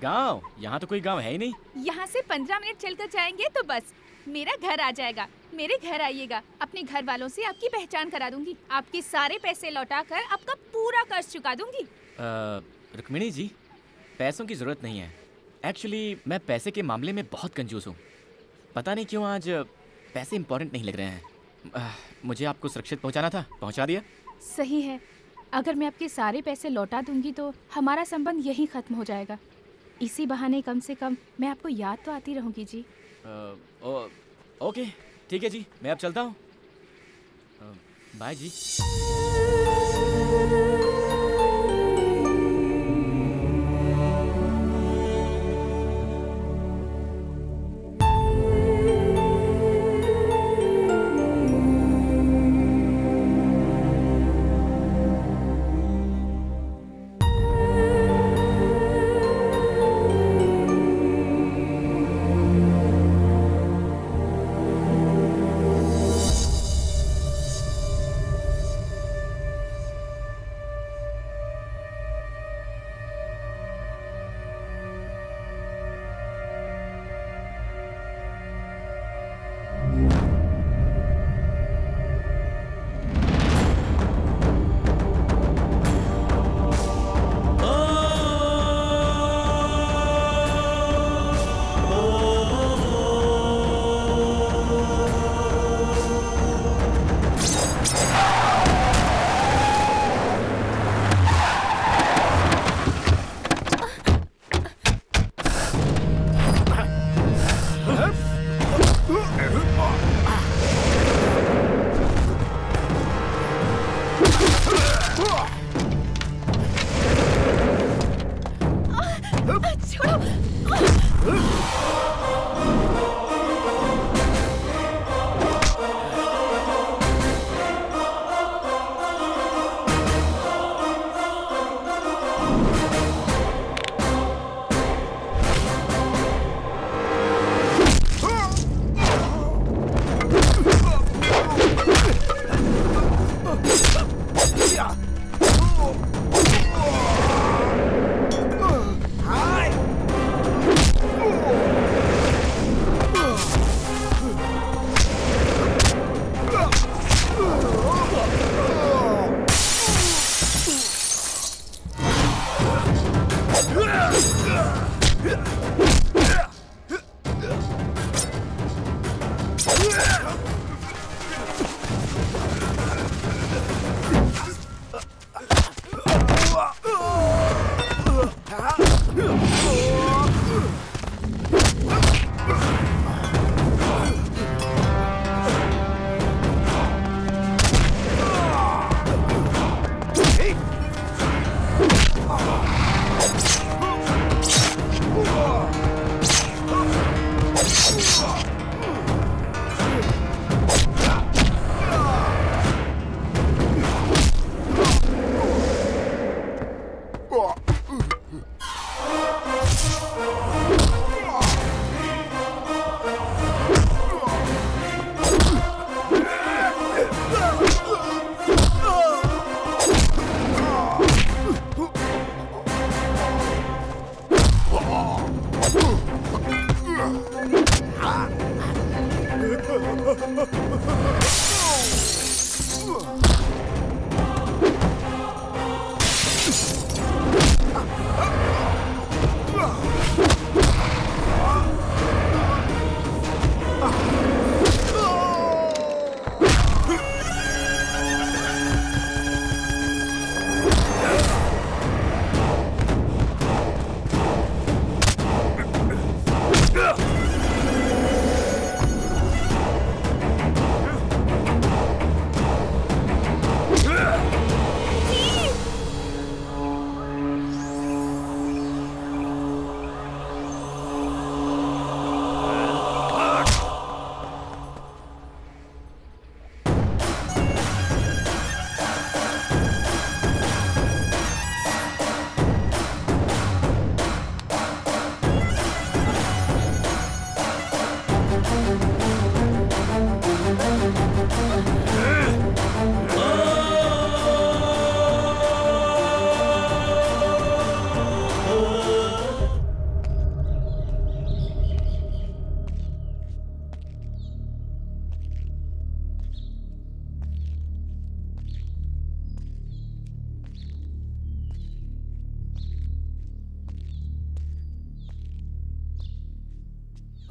गांव? यहाँ तो कोई गांव है ही नहीं। यहाँ से 15 मिनट चलकर जाएंगे तो बस मेरा घर आ जाएगा। मेरे घर आइएगा, अपने घर वालों से आपकी पहचान करा दूंगी, आपके सारे पैसे लौटाकर आपका पूरा कर्ज चुका दूंगी। रुक्मिणी जी, पैसों की जरूरत नहीं है। एक्चुअली मैं पैसे के मामले में बहुत कंजूस हूँ, पता नहीं क्यों आज पैसे इंपॉर्टेंट नहीं लग रहे हैं। मुझे आपको सुरक्षित पहुँचाना था, पहुँचा दिया। सही है, अगर मैं आपके सारे पैसे लौटा दूंगी तो हमारा संबंध यहीं खत्म हो जाएगा। इसी बहाने कम से कम मैं आपको याद तो आती रहूंगी जी। ओके ठीक है जी, मैं अब चलता हूँ, बाय जी। छोड़ो।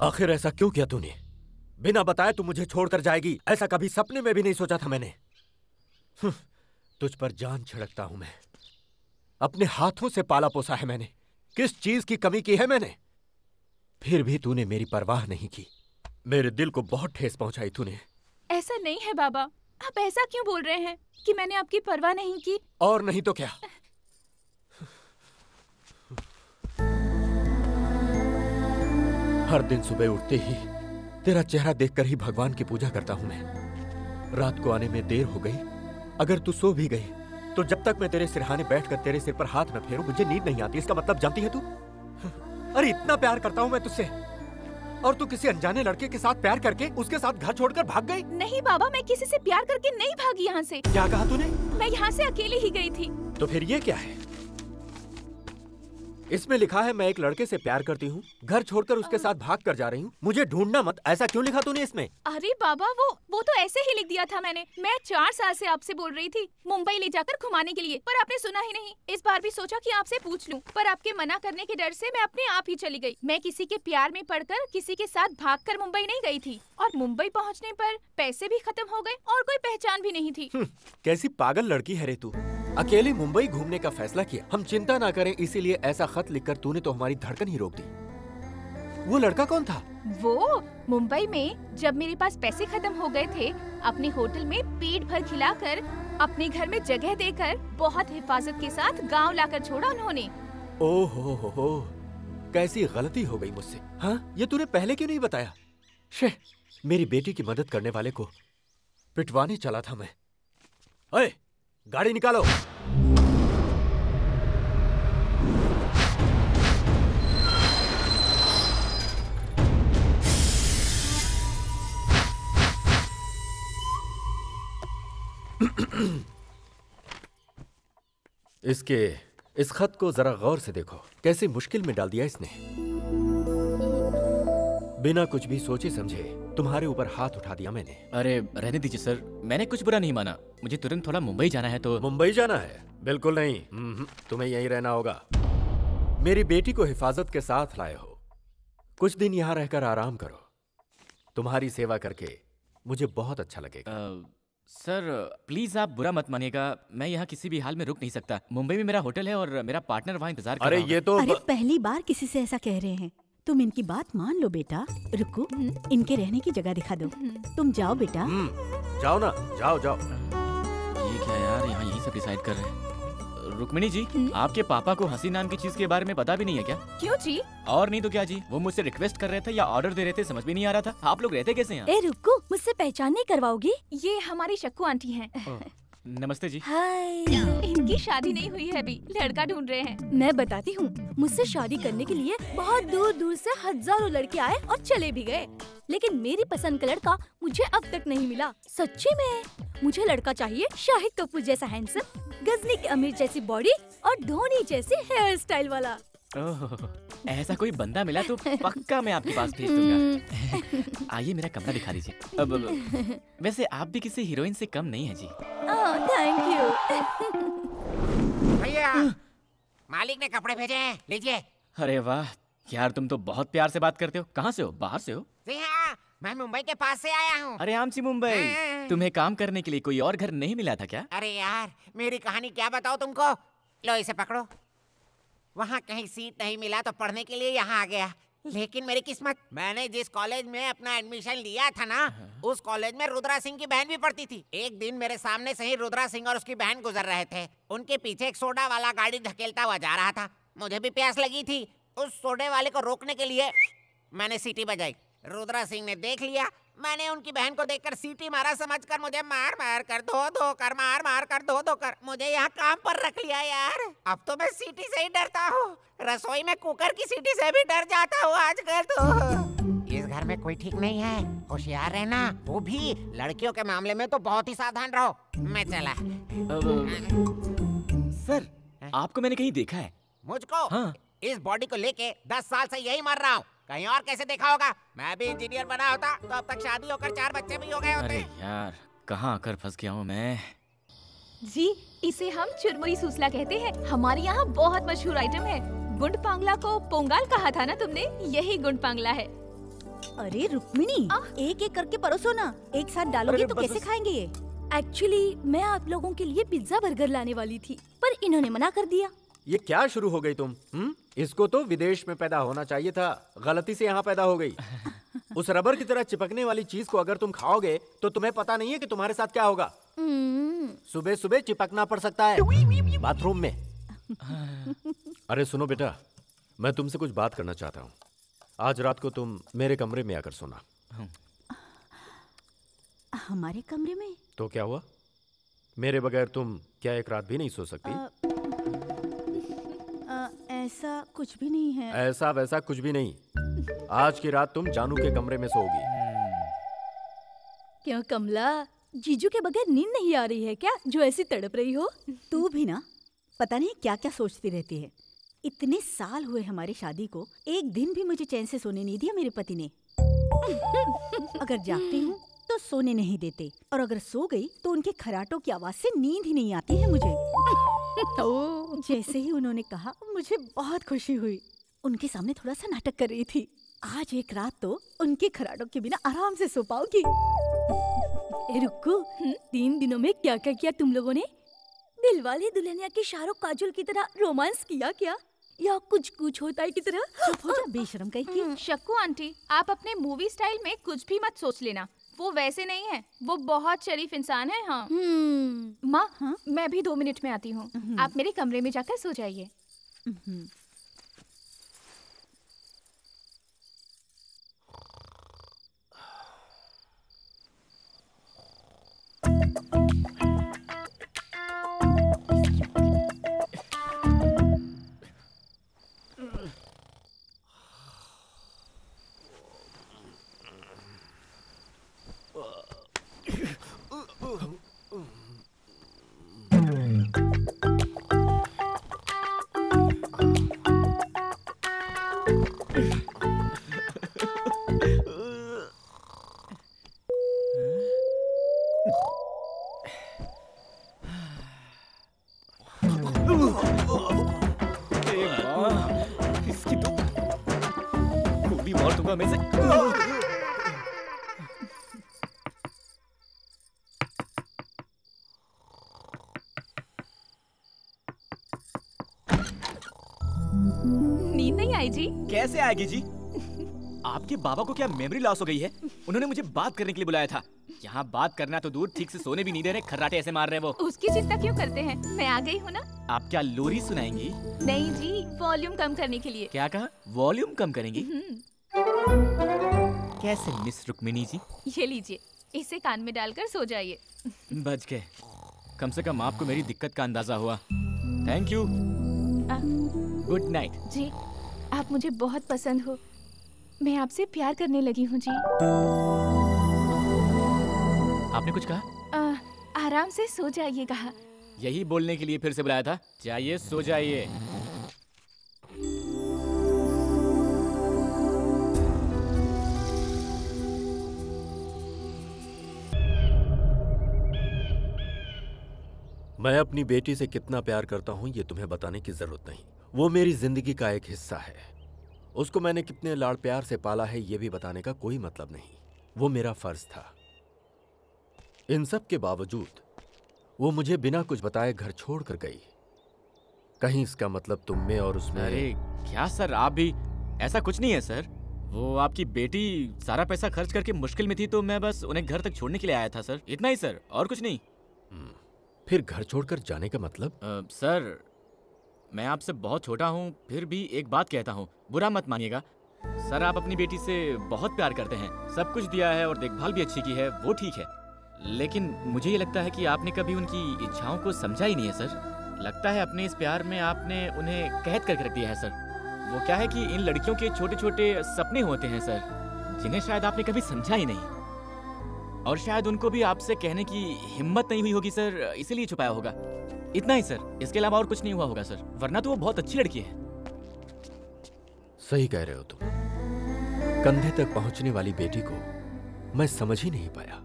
आखिर ऐसा क्यों किया तूने? बिना बताए तू मुझे छोड़कर जाएगी, ऐसा कभी सपने में भी नहीं सोचा था मैंने। तुझ पर जान छिड़कता हूं मैं। अपने हाथों से पाला पोसा है मैंने। किस चीज की कमी की है मैंने? फिर भी तूने मेरी परवाह नहीं की। मेरे दिल को बहुत ठेस पहुंचाई तूने। ऐसा नहीं है बाबा, आप ऐसा क्यों बोल रहे हैं कि मैंने आपकी परवाह नहीं की? और नहीं तो क्या। हर दिन सुबह उठते ही तेरा चेहरा देखकर ही भगवान की पूजा करता हूं मैं। रात को आने में देर हो गई, अगर तू सो भी गई तो जब तक मैं तेरे सिरहाने बैठकर तेरे सिर पर हाथ न फेरूं मुझे नींद नहीं आती। इसका मतलब जानती है तू? अरे इतना प्यार करता हूं मैं तुझसे और तू किसी अनजाने लड़के के साथ प्यार करके उसके साथ घर छोड़कर भाग गई। नहीं बाबा, मैं किसी से प्यार करके नहीं भागी यहाँ से। क्या कहा तूने? मैं यहाँ से अकेली ही गई थी। तो फिर ये क्या है? इसमें लिखा है मैं एक लड़के से प्यार करती हूँ, घर छोड़कर उसके साथ भाग कर जा रही हूँ, मुझे ढूंढना मत। ऐसा क्यों लिखा तूने इसमें? अरे बाबा, वो तो ऐसे ही लिख दिया था मैंने। मैं 4 साल से आपसे बोल रही थी मुंबई ले जाकर घुमाने के लिए, पर आपने सुना ही नहीं। इस बार भी सोचा कि आपसे पूछ लूं, पर आपके मना करने के डर से मैं अपने आप ही चली गई। मैं किसी के प्यार में पड़कर किसी के साथ भागकर मुंबई नहीं गई थी, और मुंबई पहुँचने पर पैसे भी खत्म हो गए और कोई पहचान भी नहीं थी। कैसी पागल लड़की है रे तू। अकेली मुंबई घूमने का फैसला किया, हम चिंता ना करें इसीलिए ऐसा खत लिखकर तूने तो हमारी धड़कन ही रोक दी। वो लड़का कौन था? वो मुंबई में जब मेरे पास पैसे खत्म हो गए थे, अपने होटल में पेट भर खिलाकर, अपने घर में जगह देकर, बहुत हिफाजत के साथ गांव लाकर छोड़ा उन्होंने। ओहो हो, कैसी गलती हो गई मुझसे। हाँ, ये तूने पहले क्यों नहीं बताया? शे, मेरी बेटी की मदद करने वाले को पिटवाने चला था मैं। ओए, गाड़ी निकालो। इस खत को जरा गौर से देखो, कैसी मुश्किल में डाल दिया इसने। बिना कुछ भी सोचे समझे तुम्हारे ऊपर हाथ उठा दिया मैंने। अरे रहने दीजिए सर, मैंने कुछ बुरा नहीं माना। मुझे तुरंत थोड़ा मुंबई जाना है तो। मुंबई जाना है? बिल्कुल नहीं, तुम्हें यहीं रहना होगा। मेरी बेटी को हिफाजत के साथ लाए हो, कुछ दिन यहाँ रहकर आराम करो। तुम्हारी सेवा करके मुझे बहुत अच्छा लगेगा। सर प्लीज आप बुरा मत मानिएगा, मैं यहाँ किसी भी हाल में रुक नहीं सकता। मुंबई में मेरा होटल है और मेरा पार्टनर वहाँ इंतजार कर रहा है। अरे ये तो अरे पहली बार किसी से ऐसा कह रहे हैं। तुम इनकी बात मान लो बेटा। रुको, इनके रहने की जगह दिखा दो। तुम जाओ बेटा। जाओ ना, जाओ जाओ। ये क्या यार, यहाँ यही सब डिसाइड कर रहे हैं। रुक्मिणी जी, आपके पापा को हंसी नाम की चीज के बारे में पता भी नहीं है क्या? क्यों जी? और नहीं तो क्या जी, वो मुझसे रिक्वेस्ट कर रहे थे या ऑर्डर दे रहे थे, समझ भी नहीं आ रहा था। आप लोग रहते कैसे हैं? ए रुको, मुझसे पहचान नहीं करवाओगी? ये हमारी शक्कू आंटी हैं। नमस्ते जी। हाय। इनकी शादी नहीं हुई है अभी, लड़का ढूंढ रहे हैं। मैं बताती हूँ, मुझसे शादी करने के लिए बहुत दूर दूर से हजारों लड़के आए और चले भी गए, लेकिन मेरी पसंद का लड़का मुझे अब तक नहीं मिला। सच्ची में मुझे लड़का चाहिए शाहिद कपूर जैसा हैंडसम, गजनी की अमीर जैसी बॉडी और धोनी जैसी हेयर स्टाइल वाला। ओह, ऐसा कोई बंदा मिला तो पक्का मैं आपके पास भेज दूंगा। आइए मेरा कमरा दिखा दीजिए। अब वैसे आप भी किसी हीरोइन से कम नहीं है जी। Thank you. भैया, मालिक ने कपड़े भेजे हैं, लीजिए। अरे वाह यार, तुम तो बहुत प्यार से बात करते हो। कहाँ से हो? बाहर से हो? जी हाँ, मैं मुंबई के पास से आया हूँ। अरे आमची मुंबई, तुम्हें काम करने के लिए कोई और घर नहीं मिला था क्या? अरे यार, मेरी कहानी क्या बताओ तुमको। लो इसे पकड़ो। वहाँ कहीं सीट नहीं मिला तो पढ़ने के लिए यहाँ आ गया। लेकिन मेरी किस्मत, मैंने जिस कॉलेज में अपना एडमिशन लिया था ना, उस कॉलेज में रुद्रा सिंह की बहन भी पढ़ती थी। एक दिन मेरे सामने से ही रुद्रा सिंह और उसकी बहन गुजर रहे थे। उनके पीछे एक सोडा वाला गाड़ी धकेलता हुआ जा रहा था। मुझे भी प्यास लगी थी। उस सोडे वाले को रोकने के लिए मैंने सीटी बजाई। रुद्रा सिंह ने देख लिया। मैंने उनकी बहन को देखकर सीटी मारा, समझकर मुझे मार मार कर धो कर मार मार कर धो कर मुझे यहाँ काम पर रख लिया यार। अब तो मैं सीटी से ही डरता हूँ। रसोई में कुकर की सीटी से भी डर जाता हूँ आजकल तो। इस घर में कोई ठीक नहीं है, होशियार रहना। वो भी लड़कियों के मामले में तो बहुत ही सावधान रहो। मैं चला। सर, आपको मैंने कहीं देखा है। मुझको? हाँ। इस बॉडी को लेके 10 साल से यही मर रहा हूँ। कहीं और कैसे देखा होगा? मैं भी इंजीनियर बना होता तो अब तक शादी होकर 4 बच्चे भी हो गए होते। अरे यार, कहाँ आकर फंस गया हूँ मैं। जी, इसे हम चुरमुरी सूसला कहते हैं। हमारे यहाँ बहुत मशहूर आइटम है। गुंड पांगला को पोंगाल कहा था ना तुमने, यही गुंड पांगला है। अरे रुक्मिणी, एक एक करके परोसो ना। एक साथ डालोगे तो कैसे खाएंगे ये? एक्चुअली मैं आप लोगों के लिए पिज्जा बर्गर लाने वाली थी, पर इन्होंने मना कर दिया। ये क्या शुरू हो गई तुम? इसको तो विदेश में पैदा होना चाहिए था, गलती से यहाँ पैदा हो गई। उस रबर की तरह चिपकने वाली चीज को अगर तुम खाओगे तो तुम्हें पता नहीं है कि तुम्हारे साथ क्या होगा। सुबह सुबह चिपकना पड़ सकता है बाथरूम में। अरे सुनो बेटा, मैं तुमसे कुछ बात करना चाहता हूँ। आज रात को तुम मेरे कमरे में आकर सोना। हमारे कमरे में? तो क्या हुआ? मेरे बगैर तुम क्या एक रात भी नहीं सो सकती? ऐसा कुछ भी नहीं है। ऐसा वैसा कुछ भी नहीं। आज की रात तुम जानू के कमरे में सोओगी। क्यों कमला, जीजू के बगैर नींद नहीं आ रही है क्या, जो ऐसी तड़प रही हो? तू भी ना पता नहीं क्या क्या सोचती रहती है। इतने साल हुए हमारी शादी को, एक दिन भी मुझे चैन से सोने नहीं दिया मेरे पति ने। अगर जागती हूँ तो सोने नहीं देते, और अगर सो गई तो उनके खराटों की आवाज से नींद ही नहीं आती है मुझे। जैसे ही उन्होंने कहा, मुझे बहुत खुशी हुई। उनके सामने थोड़ा सा नाटक कर रही थी। आज एक रात तो उनके खराटों के बिना आराम से सो पाओगी। रुको, 3 दिनों में क्या क्या किया तुम लोगों ने? दिलवाले दुल्हनिया के शाहरुख काजोल की तरह रोमांस किया क्या, या कुछ कुछ होता है की तरह? बेशरम कहीं की। शक्कू आंटी, आप अपने मूवी स्टाइल में कुछ भी मत सोच लेना। वो वैसे नहीं है, वो बहुत शरीफ इंसान है। हाँ माँ, मैं भी 2 मिनट में आती हूँ। आप मेरे कमरे में जाकर सो जाइए। इसकी तो खूबी मार दूंगा मैं से। नींद नहीं आई जी? कैसे आएगी जी? आपके बाबा को क्या मेमोरी लॉस हो गई है? उन्होंने मुझे बात करने के लिए बुलाया था। यहाँ बात करना तो दूर, ठीक से सोने भी नहीं दे रहे, खर्राटे ऐसे मार रहे हैं वो। उसकी चिंता क्यों करते हैं, मैं आ गई हूँ ना। आप क्या लोरी सुनाएंगी? नहीं जी, वॉल्यूम कम करने के लिए। क्या कहा? वॉल्यूम कम करेंगी? कैसे मिस रुक्मिणी जी? ये लीजिए, इसे कान में डालकर सो जाइए। बच गए, कम से कम आपको मेरी दिक्कत का अंदाजा हुआ। Thank you, good night. जी, आप मुझे बहुत पसंद हो, मैं आपसे प्यार करने लगी हूँ जी। आपने कुछ कहा? आराम से सो जाइए कहा। यही बोलने के लिए फिर से बुलाया था। जाइए सो जाइए। मैं अपनी बेटी से कितना प्यार करता हूं ये तुम्हें बताने की जरूरत नहीं। वो मेरी जिंदगी का एक हिस्सा है। उसको मैंने कितने लाड़ प्यार से पाला है ये भी बताने का कोई मतलब नहीं। वो मेरा फर्ज था। इन सब के बावजूद वो मुझे बिना कुछ बताए घर छोड़ कर गई। कहीं इसका मतलब तुम में और उसमें? अरे क्या सर, आप भी? ऐसा कुछ नहीं है सर। वो आपकी बेटी सारा पैसा खर्च करके मुश्किल में थी तो मैं बस उन्हें घर तक छोड़ने के लिए आया था सर, इतना ही सर, और कुछ नहीं। फिर घर छोड़कर जाने का मतलब? सर मैं आपसे बहुत छोटा हूँ, फिर भी एक बात कहता हूँ, बुरा मत मानिएगा। सर आप अपनी बेटी से बहुत प्यार करते हैं, सब कुछ दिया है और देखभाल भी अच्छी की है, वो ठीक है। लेकिन मुझे ये लगता है कि आपने कभी उनकी इच्छाओं को समझा ही नहीं है सर। लगता है अपने इस प्यार में आपने उन्हें कैद करके रख दिया है सर। वो क्या है कि इन लड़कियों के छोटे छोटे सपने होते हैं सर, जिन्हें शायद आपने कभी समझा ही नहीं, और शायद उनको भी आपसे कहने की हिम्मत नहीं हुई होगी सर, इसीलिए छुपाया होगा। इतना ही सर, इसके अलावा और कुछ नहीं हुआ होगा सर, वरना तो वो बहुत अच्छी लड़की है। सही कह रहे हो तुम। कंधे तक पहुंचने वाली बेटी को मैं समझ ही नहीं पाया।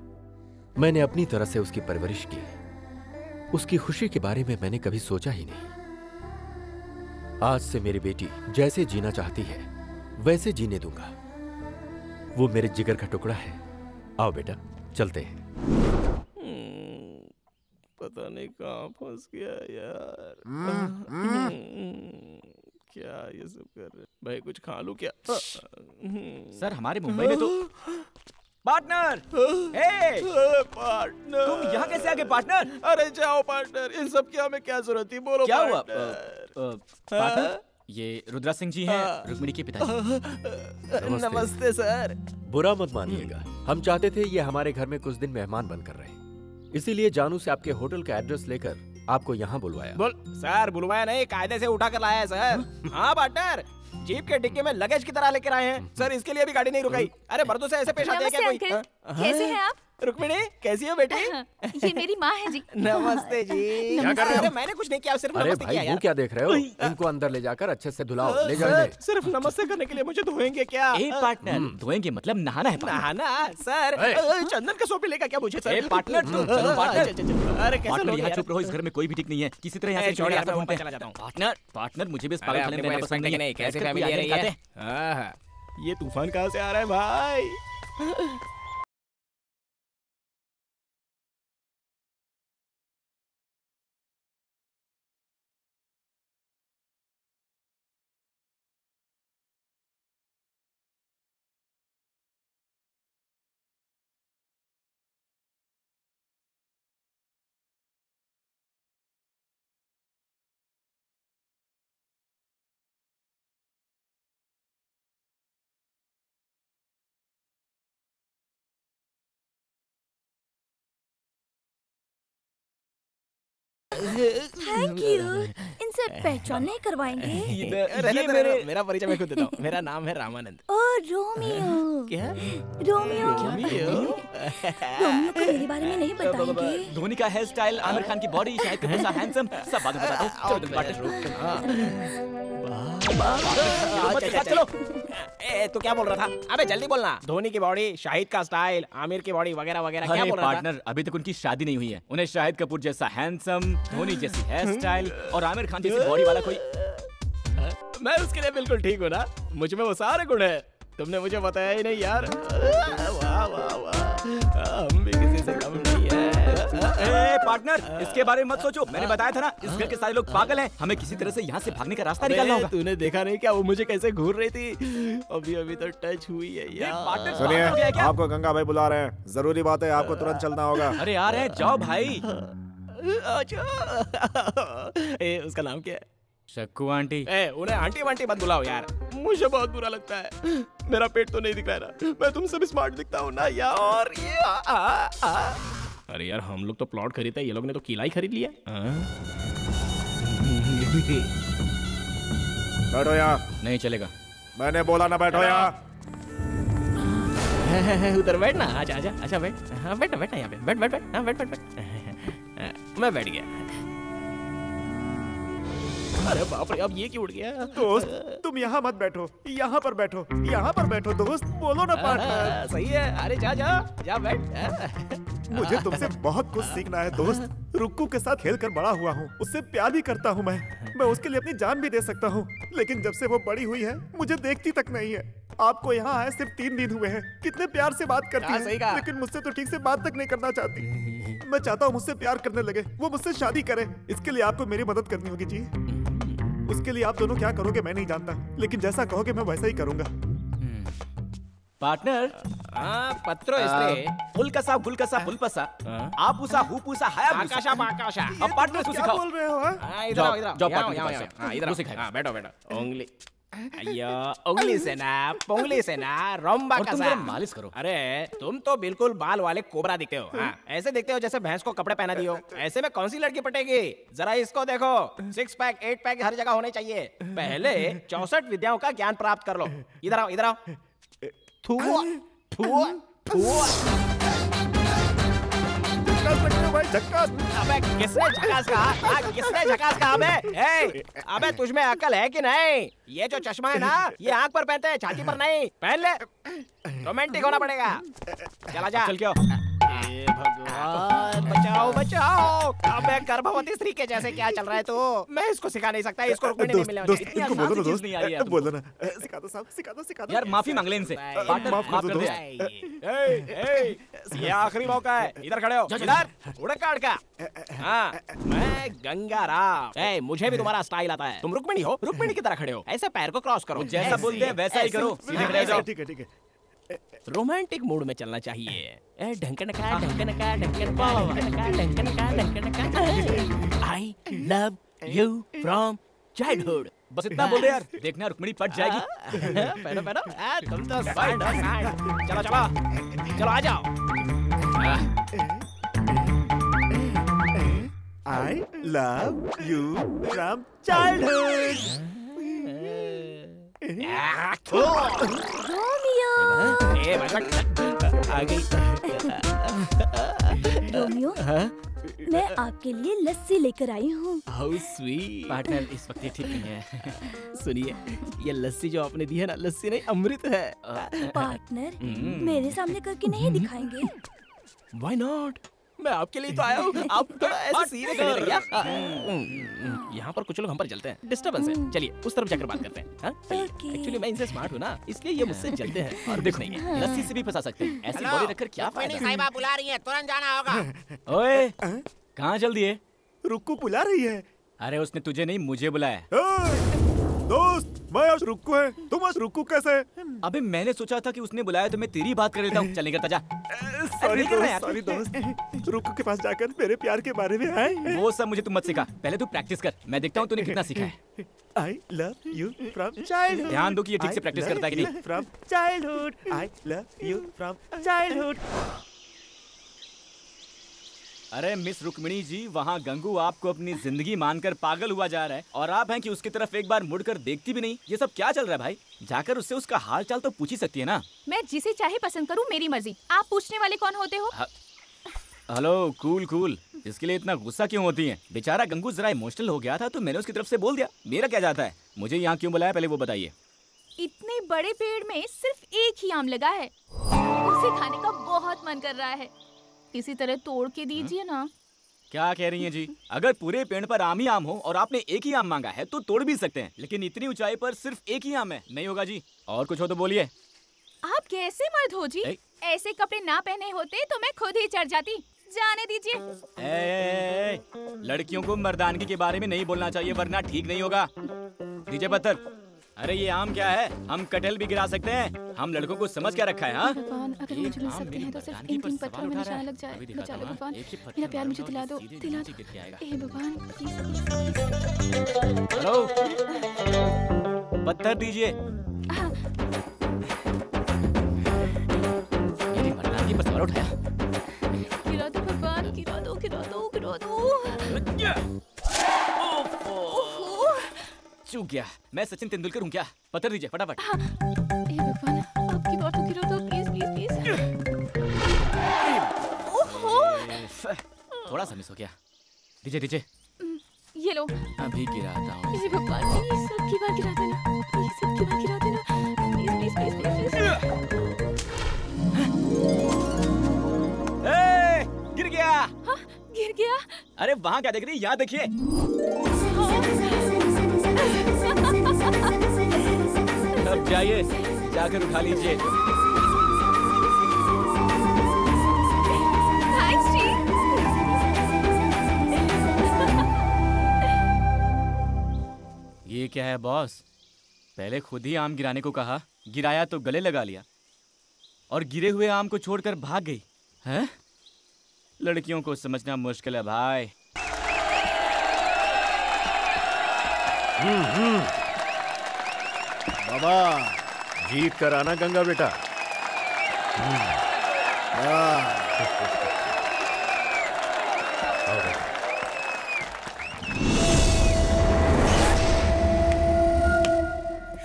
मैंने अपनी तरह से उसकी परवरिश की, उसकी खुशी के बारे में मैंने कभी सोचा ही नहीं। आज से मेरी बेटी जैसे जीना चाहती है वैसे जीने दूंगा। वो मेरे जिगर का टुकड़ा है। आओ बेटा चलते हैं। पता नहीं कहाँ फंस गया यार। क्या ये सब कर रहे भाई, कुछ खा लूं क्या? सर हमारे मुंबई में तो पार्टनर, पार्टनर तुम यहाँ कैसे आ गए पार्टनर? अरे जाओ पार्टनर, इन सब की हमें क्या जरूरत थी, बोलो क्या हुआ? पार्टनर? ये रुद्रा सिंह जी हैं, रुक्मिणी के पिताजी। नमस्ते सर। बुरा मत मानिएगा, हम चाहते थे ये हमारे घर में कुछ दिन मेहमान बनकर रहे, इसीलिए जानू से आपके होटल का एड्रेस लेकर आपको यहाँ बुलवाया। बोल सर, बुलवाया नहीं, कायदे से उठा कर लाया है सर। हाँ पार्टनर, जीप के डिक्की में लगेज की तरह लेकर आए हैं सर, इसके लिए भी गाड़ी नहीं रुकाई। अरे मर्दों से ऐसे पेश आते हैं क्या कोई? कैसे हैं आप? रुक्मिणी कैसी हो बेटी? ये मेरी माँ है जी। नमस्ते जी। क्या कर रहे हो? मैंने कुछ नहीं किया, सिर्फ अरे नमस्ते किया भाई यार। वो क्या देख रहे हो? इनको अंदर ले जाकर अच्छे से धुलाओ, ले जाओ सर, इन्हें। सिर्फ नमस्ते करने के लिए मुझे धोएंगे क्या? ए पार्टनर, धोएंगे मतलब नहाना है? नहाना सर? चंदन का सोप लेगा क्या मुझे सर? ए पार्टनर, चलो पार्टनर। अरे कैसे पार्टनर लोग यहाँ यार? चुप रहो, इस घर में कोई भी ठीक नहीं है, किसी तरह यहाँ से छोड़, निकल मैं ढूंढते चला जाता हैं। हूँ। पार्टनर, पार्टनर मुझे भी इस पागल खाने में रहना पसंद नहीं है। कैसे बैठकर फैमिली कोई आ रही आदमी है? खाते हैं। ये तूफान कहाँ से आ रहा है भाई? Thank you. इनसे पहचान नहीं करवाएंगे? ये मेरा परिचय मैं खुद देता हूँ। मेरा नाम है रामानंद। ओ रोमियो। क्या? रोमियो। रोमियो रोमियो को मेरे बारे में नहीं बताएंगे? धोनी का हेयर स्टाइल, आमिर खान की बॉडी, शाहिद कपूर सा हैंडसम, सब बाद में बताता हूँ। चलो तुम पार्टनर। चलो। ए तू क्या बोल रहा था? अबे जल्दी बोलना। धोनी की बॉडी, शाहिद का स्टाइल, आमिर की बॉडी वगैरह वगैरह क्या बोल रहा था? पार्टनर, अभी तक उनकी शादी नहीं हुई है। उन्हें शाहिद कपूर जैसा हैंडसम, धोनी जैसी हेयर स्टाइल और आमिर खान जैसी बॉडी वाला कोई। मैं उसके लिए बिल्कुल ठीक हूँ ना। मुझ में वो सारे गुण है। तुमने मुझे बताया ही नहीं यार। वाह वाह वाह, हम भी किसी से कम नहीं है। पार्टनर, इसके बारे में मत सोचो। मैंने बताया था ना, इस घर के सारे लोग पागल हैं। हमें किसी तरह से यहाँ से भागने का रास्ता निकालना होगा। तूने देखा नहीं क्या वो मुझे कैसे घूर रही थी? अभी अभी तो टच हुई है यार। सुनिए, आपको गंगा भाई बुला रहे हैं। जरूरी बात है, आपको तुरंत चलना होगा। अरे यार है, जाओ भाई। उसका नाम क्या है? शक्कू आंटी। उन्हें आंटी वांटी मत बुलाओ यार, मुझे बहुत बुरा लगता है। मेरा पेट तो नहीं दिख रहा है ना, मैं तुमसे भी स्मार्ट दिखता हूँ ना यार। अरे यार, हम लोग तो प्लॉट खरीदते हैं, ये लोग ने तो किला ही खरीद लिया। बैठो यहाँ। नहीं चलेगा। मैंने बोला ना बैठो यहाँ। उधर बैठ ना। आजा आजा, अच्छा बैठ। हाँ बैठ बैठ यहाँ पे, बैठ बैठ बैठ। हाँ बैठ बैठ बैठ। मैं बैठ गया। अरे बाप रे, अब ये क्यों उड़ गया? दोस्त, तुम यहाँ मत बैठो, यहाँ पर बैठो, यहाँ पर बैठो दोस्त। बोलो ना पार्टनर। सही है। अरे जा जा जा बैठ। मुझे तुमसे बहुत कुछ सीखना है दोस्त। रुक्कू के साथ खेल कर बड़ा हुआ हूँ, उससे प्यार भी करता हूँ मैं उसके लिए अपनी जान भी दे सकता हूँ। लेकिन जब से वो बड़ी हुई है, मुझे देखती तक नहीं है। आपको यहाँ आए सिर्फ 3 दिन हुए हैं, कितने प्यार से बात करती है, लेकिन मुझसे तो ठीक से बात तक नहीं करना चाहती। मैं चाहता हूँ मुझसे प्यार करने लगे, वो मुझसे शादी करे। इसके लिए आपको मेरी मदद करनी होगी जी। उसके लिए आप दोनों क्या करोगे मैं नहीं जानता, लेकिन जैसा कहोगे मैं वैसा ही करूंगा। पार्टनर, पत्रो इसलिए पुलकसा गुलकसा पुलपसा, आपूसा हुपूसा आकाशा आकाशा। अब पार्टनर को सिखाओ। बोल रहे हो? इधर आओ, इधर आओ। जाओ यहाँ पार्टनर यहाँ के पास यहाँ, इधर वो आओ। सिखाएगा। हाँ बैठो बैठो। उंगली उंगली से ना, पोंगली से ना, रोम्बा और का तुम सा। जरा मालिश करो। अरे तुम तो बिल्कुल बाल वाले कोबरा दिखते हो। हाँ, ऐसे दिखते हो जैसे भैंस को कपड़े पहना दियो। ऐसे में कौन सी लड़की पटेगी? जरा इसको देखो, 6 पैक 8 पैक हर जगह होने चाहिए। पहले 64 विद्याओं का ज्ञान प्राप्त कर लो। इधर आओ, इधर आओ। थुआ थुआ थुआ। भाई झक्कास। अबे किसने झकास कहा? किसने झकास कहा? अबे तुझमें अकल है कि नहीं? ये जो चश्मा है ना, ये आंख पर पहनते हैं, छाती पर नहीं। पहन ले, रोमांटिक होना पड़ेगा। चला जा। चल क्या? भगवान बचाओ बचाओ। अबे गर्भवती स्त्री के जैसे क्या चल रहा है तू? मैं इसको सिखा नहीं सकता, इसको रुकने नहीं मिलेगा। दोस्त, इनको बोलो ना दोस्त, नहीं आ रही है तुमको। बोलो ना। सिखा दो साहब, सिखा दो, सिखा दो। यार माफी मांग ले इनसे। पार्टनर माफ कर दो ये आखिरी मौका है। इधर खड़े हो, इधर उड़ काट का। हाँ, मैं गंगा राव। मुझे भी तुम्हारा स्टाइल आता है। तुम रुक्मिणी हो, रुक्मिणी की तरह खड़े हो। ऐसे पैर को क्रॉस करो। जैसा बोलते हैं वैसा ही करो। सीधे खड़े हो जाओ। ठीक है ठीक है। रोमांटिक मूड में चलना चाहिए। ढंकन का ढंकन का ढंकन का ढंकन का ढंकन का। आई लव यू फ्रॉम चाइल्डहुड। बस इतना बोल दे यार, देखना रुक्मिणी पट जाएगी। पहनो पहनो। तुम तो सांड हो, सांड। चलो चलो चलो, आ जाओ। I love you from childhood. आ गई। रोमियो, मैं आपके लिए लस्सी लेकर आई हूँ। How sweet। पार्टनर इस वक्त ये ठीक नहीं है। सुनिए, ये लस्सी जो आपने दी है ना, लस्सी नहीं अमृत है। पार्टनर, मेरे सामने करके नहीं दिखाएंगे? Why not? मैं आपके लिए तो आया हूँ। आप थोड़ा ऐसे सीधे खड़े रहिए। यहाँ पर कुछ लोग हम पर जलते हैं, डिस्टर्बेंस है। चलिए उस तरफ जाकर बात करते हैं। एक्चुअली मैं इनसे स्मार्ट हूँ ना, इसलिए ये मुझसे जलते हैं और दुख नहीं है। लस्सी से भी फंसा सकते हैं। ऐसी बॉडी रखकर क्या फायदा? साहिबा बुला रही है, तुरंत जाना होगा। ओए, कहाँ चल दिए? रुक्कू बुला रही है। अरे उसने तुझे नहीं मुझे बुलाया। दोस्त, मैं आज रुक्कू है, तुम आज रुक्कू कैसे? अबे मैंने सोचा था कि उसने बुलाया तो मैं तेरी बात कर लेता हूँ। चल निकलता जा। सॉरी दोस्त। रुक्कू के पास जाकर मेरे प्यार के बारे में आए। वो सब मुझे तुम मत सिखा, पहले तू प्रैक्टिस कर। मैं देखता हूँ तूने कितना सीखा है। I love you from childhood. ध्यान दो कि ये ठीक से प्रैक्टिस करता है कि नहीं। From childhood. I love you from childhood. अरे मिस रुक्मिणी जी, वहाँ गंगू आपको अपनी जिंदगी मानकर पागल हुआ जा रहा है और आप हैं कि उसकी तरफ एक बार मुड़कर देखती भी नहीं। ये सब क्या चल रहा है भाई? जाकर उससे उसका हाल चाल तो पूछ ही सकती है ना। मैं जिसे चाहे पसंद करूं, मेरी मर्जी। आप पूछने वाले कौन होते हो? हेलो कूल कूल, इसके लिए इतना गुस्सा क्यों होती हैं? बेचारा गंगू जरा इमोशनल हो गया था तो मैंने उसकी तरफ से बोल दिया। मेरा क्या जाता है? मुझे यहाँ क्यों बुलाया पहले वो बताइए। इतने बड़े पेड़ में सिर्फ एक ही आम लगा है, उसे खाने का बहुत मन कर रहा है, इसी तरह तोड़ के दीजिए ना। क्या कह रही हैं जी? अगर पूरे पेड़ पर आम ही आम हो और आपने एक ही आम मांगा है तो तोड़ भी सकते हैं, लेकिन इतनी ऊंचाई पर सिर्फ एक ही आम है, नहीं होगा जी। और कुछ हो तो बोलिए। आप कैसे मर्द हो जी? ऐसे कपड़े ना पहने होते तो मैं खुद ही चढ़ जाती। जाने दीजिए। लड़कियों को मर्दानगी के बारे में नहीं बोलना चाहिए वरना ठीक नहीं होगा। दीजिए पत्थर। अरे ये आम क्या है? हम कटहल भी गिरा सकते हैं। हम लड़कों को समझ क्या रखा है? हाँ, भगवान अगर मुझे मिल सकते हैं तो सिर्फ इन 3 पत्थरों में निशाना लग जाए। बचा लो भगवान, मेरा प्यार मुझे दिला दो, दिला दो। हे भगवान हेलो, पत्थर दीजिए। मेरी मर्दानगी पर सवाल उठाया। गिरा दो भगवान, गिरा दो, गिरा दो, गिरा दो। चूक गया। मैं सचिन तेंदुलकर हूँ क्या? पत्थर दीजिए फटाफट। हे भगवान, आपकी बातों गिरा दो प्लीज प्लीज प्लीज। ओहो, थोड़ा सा मिस हो गया। दीजिए दीजिए। ये लो। अभी गिराता हूँ। हे भगवान, ये सब की बात गिरा देना, ये सब की बात गिरा देना, प्लीज प्लीज प्लीज प्लीज। गिर गया। हाँ, गिर गया। अरे वहाँ क्या देख रही है? यहाँ देखिए। अब जाइए, जाकर उठा लीजिए। थैंक्स जी। ये क्या है बॉस? पहले खुद ही आम गिराने को कहा, गिराया तो गले लगा लिया और गिरे हुए आम को छोड़कर भाग गई। हैं? लड़कियों को समझना मुश्किल है भाई। बाबा जीत कर आना गंगा बेटा।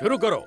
शुरू करो।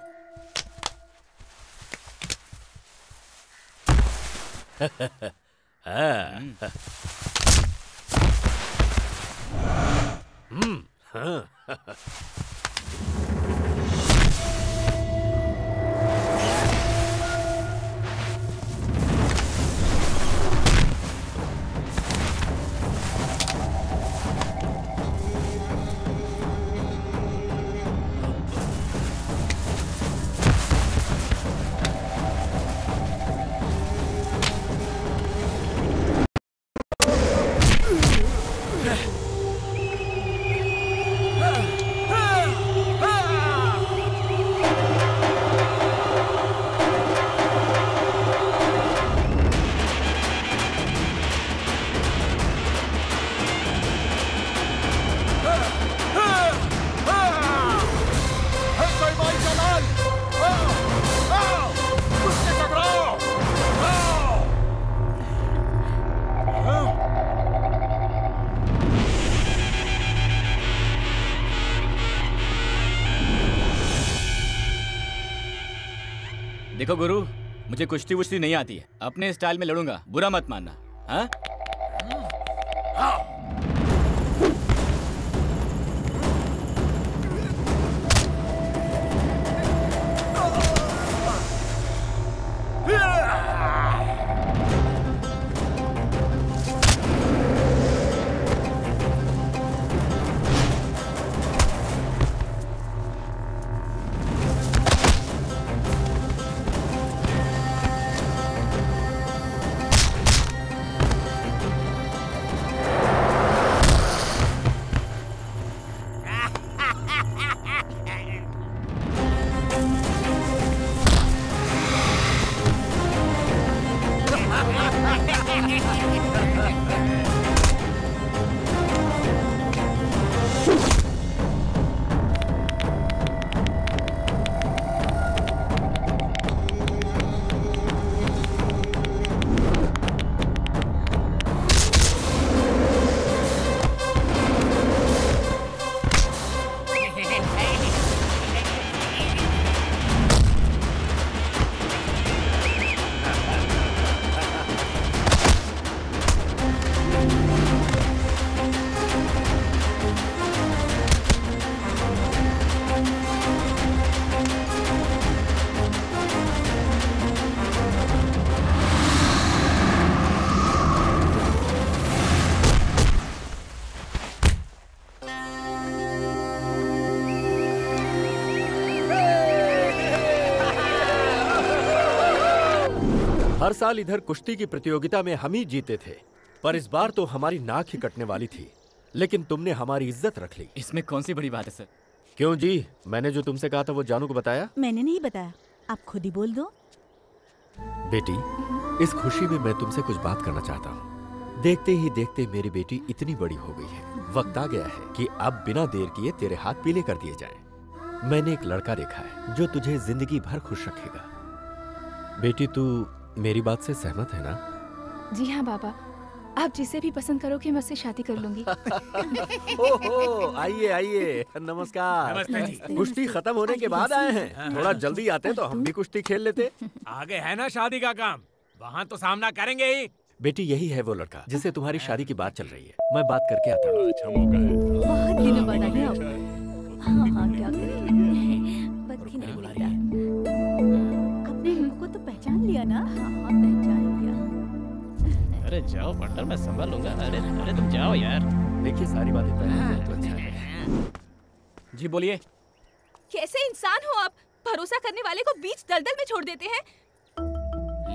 देखो गुरु, मुझे कुश्ती वुश्ती नहीं आती है, अपने स्टाइल में लड़ूंगा, बुरा मत मानना। हाँ? हर साल इधर कुश्ती की प्रतियोगिता में हम ही जीते थे, पर इस बार तो हमारी नाक ही कटने वाली थी, लेकिन तुमने हमारी इज्जत रख ली। इसमें कौन सी बड़ी बात है सर? क्यों जी, मैंने जो तुमसे कहा था वो जानू को बताया? मैंने नहीं बताया, आप खुद ही बोल दो। बेटी, इस खुशी में मैं तुमसे कुछ बात करना चाहता हूँ। देखते ही देखते मेरी बेटी इतनी बड़ी हो गई है। वक्त आ गया है कि अब बिना देर किए तेरे हाथ पीले कर दिए जाएं। मैंने एक लड़का देखा है जो तुझे जिंदगी भर खुश रखेगा। बेटी, तू मेरी बात से सहमत है ना? जी हाँ बाबा, आप जिसे भी पसंद करोगे मैं उससे शादी कर लूंगी। ओहो, आइए आइए, नमस्कार। नमस्ते जी। कुश्ती खत्म होने के बाद आए हैं। थोड़ा जल्दी आते तो हम भी कुश्ती खेल लेते। आगे है ना शादी का काम, वहाँ तो सामना करेंगे ही। बेटी, यही है वो लड़का जिससे तुम्हारी शादी की बात चल रही है। मैं बात करके आता हूँ। अच्छा मौका है। बहुत दिनों बाद आए आप। हाँ हाँ, क्या करें, बत्ती नहीं मिलता। अपने लोगों को तो पहचान लिया ना? हाँ हाँ, पहचान लिया। अरे जाओ पार्टनर, मैं संभाल लूंगा। अरे अरे तुम जाओ यार। देखिए, सारी बातें पहले से तो अच्छा है। जी बोलिए। कैसे इंसान हो आप, भरोसा करने वाले को बीच दलदल में छोड़ देते हैं।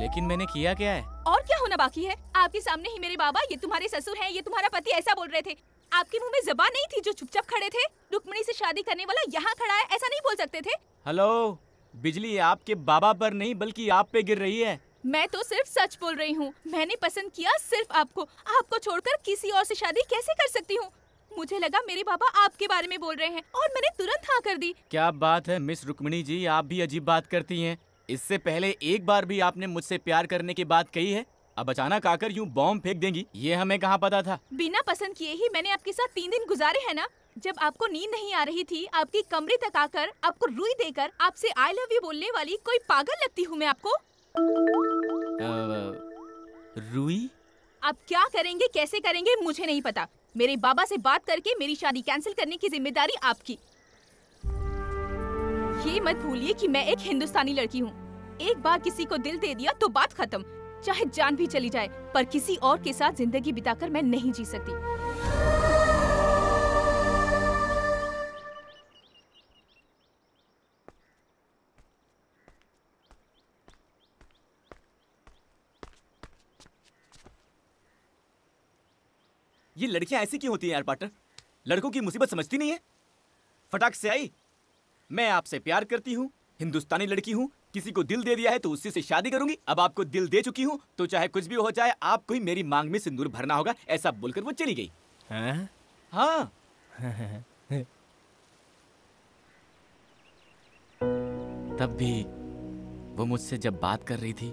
लेकिन मैंने किया क्या है? और क्या होना बाकी है? आपके सामने ही मेरे बाबा, ये तुम्हारे ससुर हैं, ये तुम्हारा पति, ऐसा बोल रहे थे। आपके मुंह में ज़बान नहीं थी जो चुपचाप खड़े थे? रुक्मिणी से शादी करने वाला यहाँ खड़ा है, ऐसा नहीं बोल सकते थे? हेलो, बिजली आपके बाबा पर नहीं बल्कि आप पे गिर रही है। मैं तो सिर्फ सच बोल रही हूँ। मैंने पसंद किया सिर्फ आपको। आपको छोड़कर किसी और से शादी कैसे कर सकती हूँ? मुझे लगा मेरे बाबा आपके बारे में बोल रहे हैं और मैंने तुरंत हाँ कर दी। क्या बात है मिस रुक्मिणी जी, आप भी अजीब बात करती हैं। इससे पहले एक बार भी आपने मुझसे प्यार करने की बात कही है, अब अचानक आकर यूं बॉम्ब फेंक देंगी, ये हमें कहाँ पता था। बिना पसंद किए ही मैंने आपके साथ 3 दिन गुजारे हैं ना। जब आपको नींद नहीं आ रही थी, आपकी कमरे तक आकर आपको रुई देकर आपसे आई लव यू बोलने वाली कोई पागल लगती हूँ मैं आपको? रुई? आप क्या करेंगे, कैसे करेंगे, मुझे नहीं पता। मेरे बाबा से बात करके मेरी शादी कैंसिल करने की जिम्मेदारी आपकी। ये मत भूलिए कि मैं एक हिंदुस्तानी लड़की हूँ। एक बार किसी को दिल दे दिया तो बात खत्म, चाहे जान भी चली जाए, पर किसी और के साथ जिंदगी बिताकर मैं नहीं जी सकती। ये लड़कियां ऐसी क्यों होती हैं यार पार्टनर? लड़कों की मुसीबत समझती नहीं है। फटाक से आई, मैं आपसे प्यार करती हूँ, हिंदुस्तानी लड़की हूँ, किसी को दिल दे दिया है तो उसी से शादी करूंगी। अब आपको दिल दे चुकी हूँ तो चाहे कुछ भी हो जाए, आपको ही मेरी मांग में सिंदूर भरना होगा, ऐसा बोलकर वो चली गई। हाँ। तब भी वो मुझसे जब बात कर रही थी,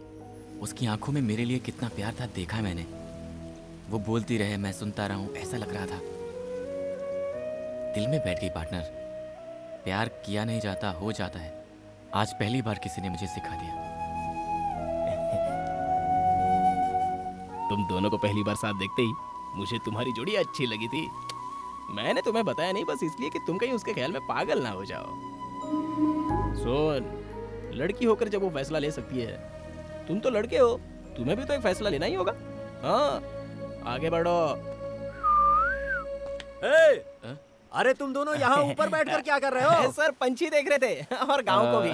उसकी आंखों में मेरे लिए कितना प्यार था देखा मैंने। वो बोलती रहे, मैं सुनता रहूं, ऐसा लग रहा था। दिल में बैठ गई पार्टनर। प्यार किया नहीं जाता, हो जाता है। आज पहली बार किसी ने मुझे सिखा दिया। तुम दोनों को पहली बार साथ देखते ही मुझे तुम्हारी जोड़ी अच्छी लगी थी। मैंने तुम्हें बताया नहीं बस इसलिए कि तुम कहीं उसके ख्याल में पागल ना हो जाओ। सुन, लड़की होकर जब वो फैसला ले सकती है, तुम तो लड़के हो, तुम्हें भी तो एक फैसला लेना ही होगा। हाँ, आगे बढ़ो। अरे तुम दोनों यहाँ ऊपर बैठकर क्या कर रहे हो? सर पंछी देख रहे थे और गांव को भी।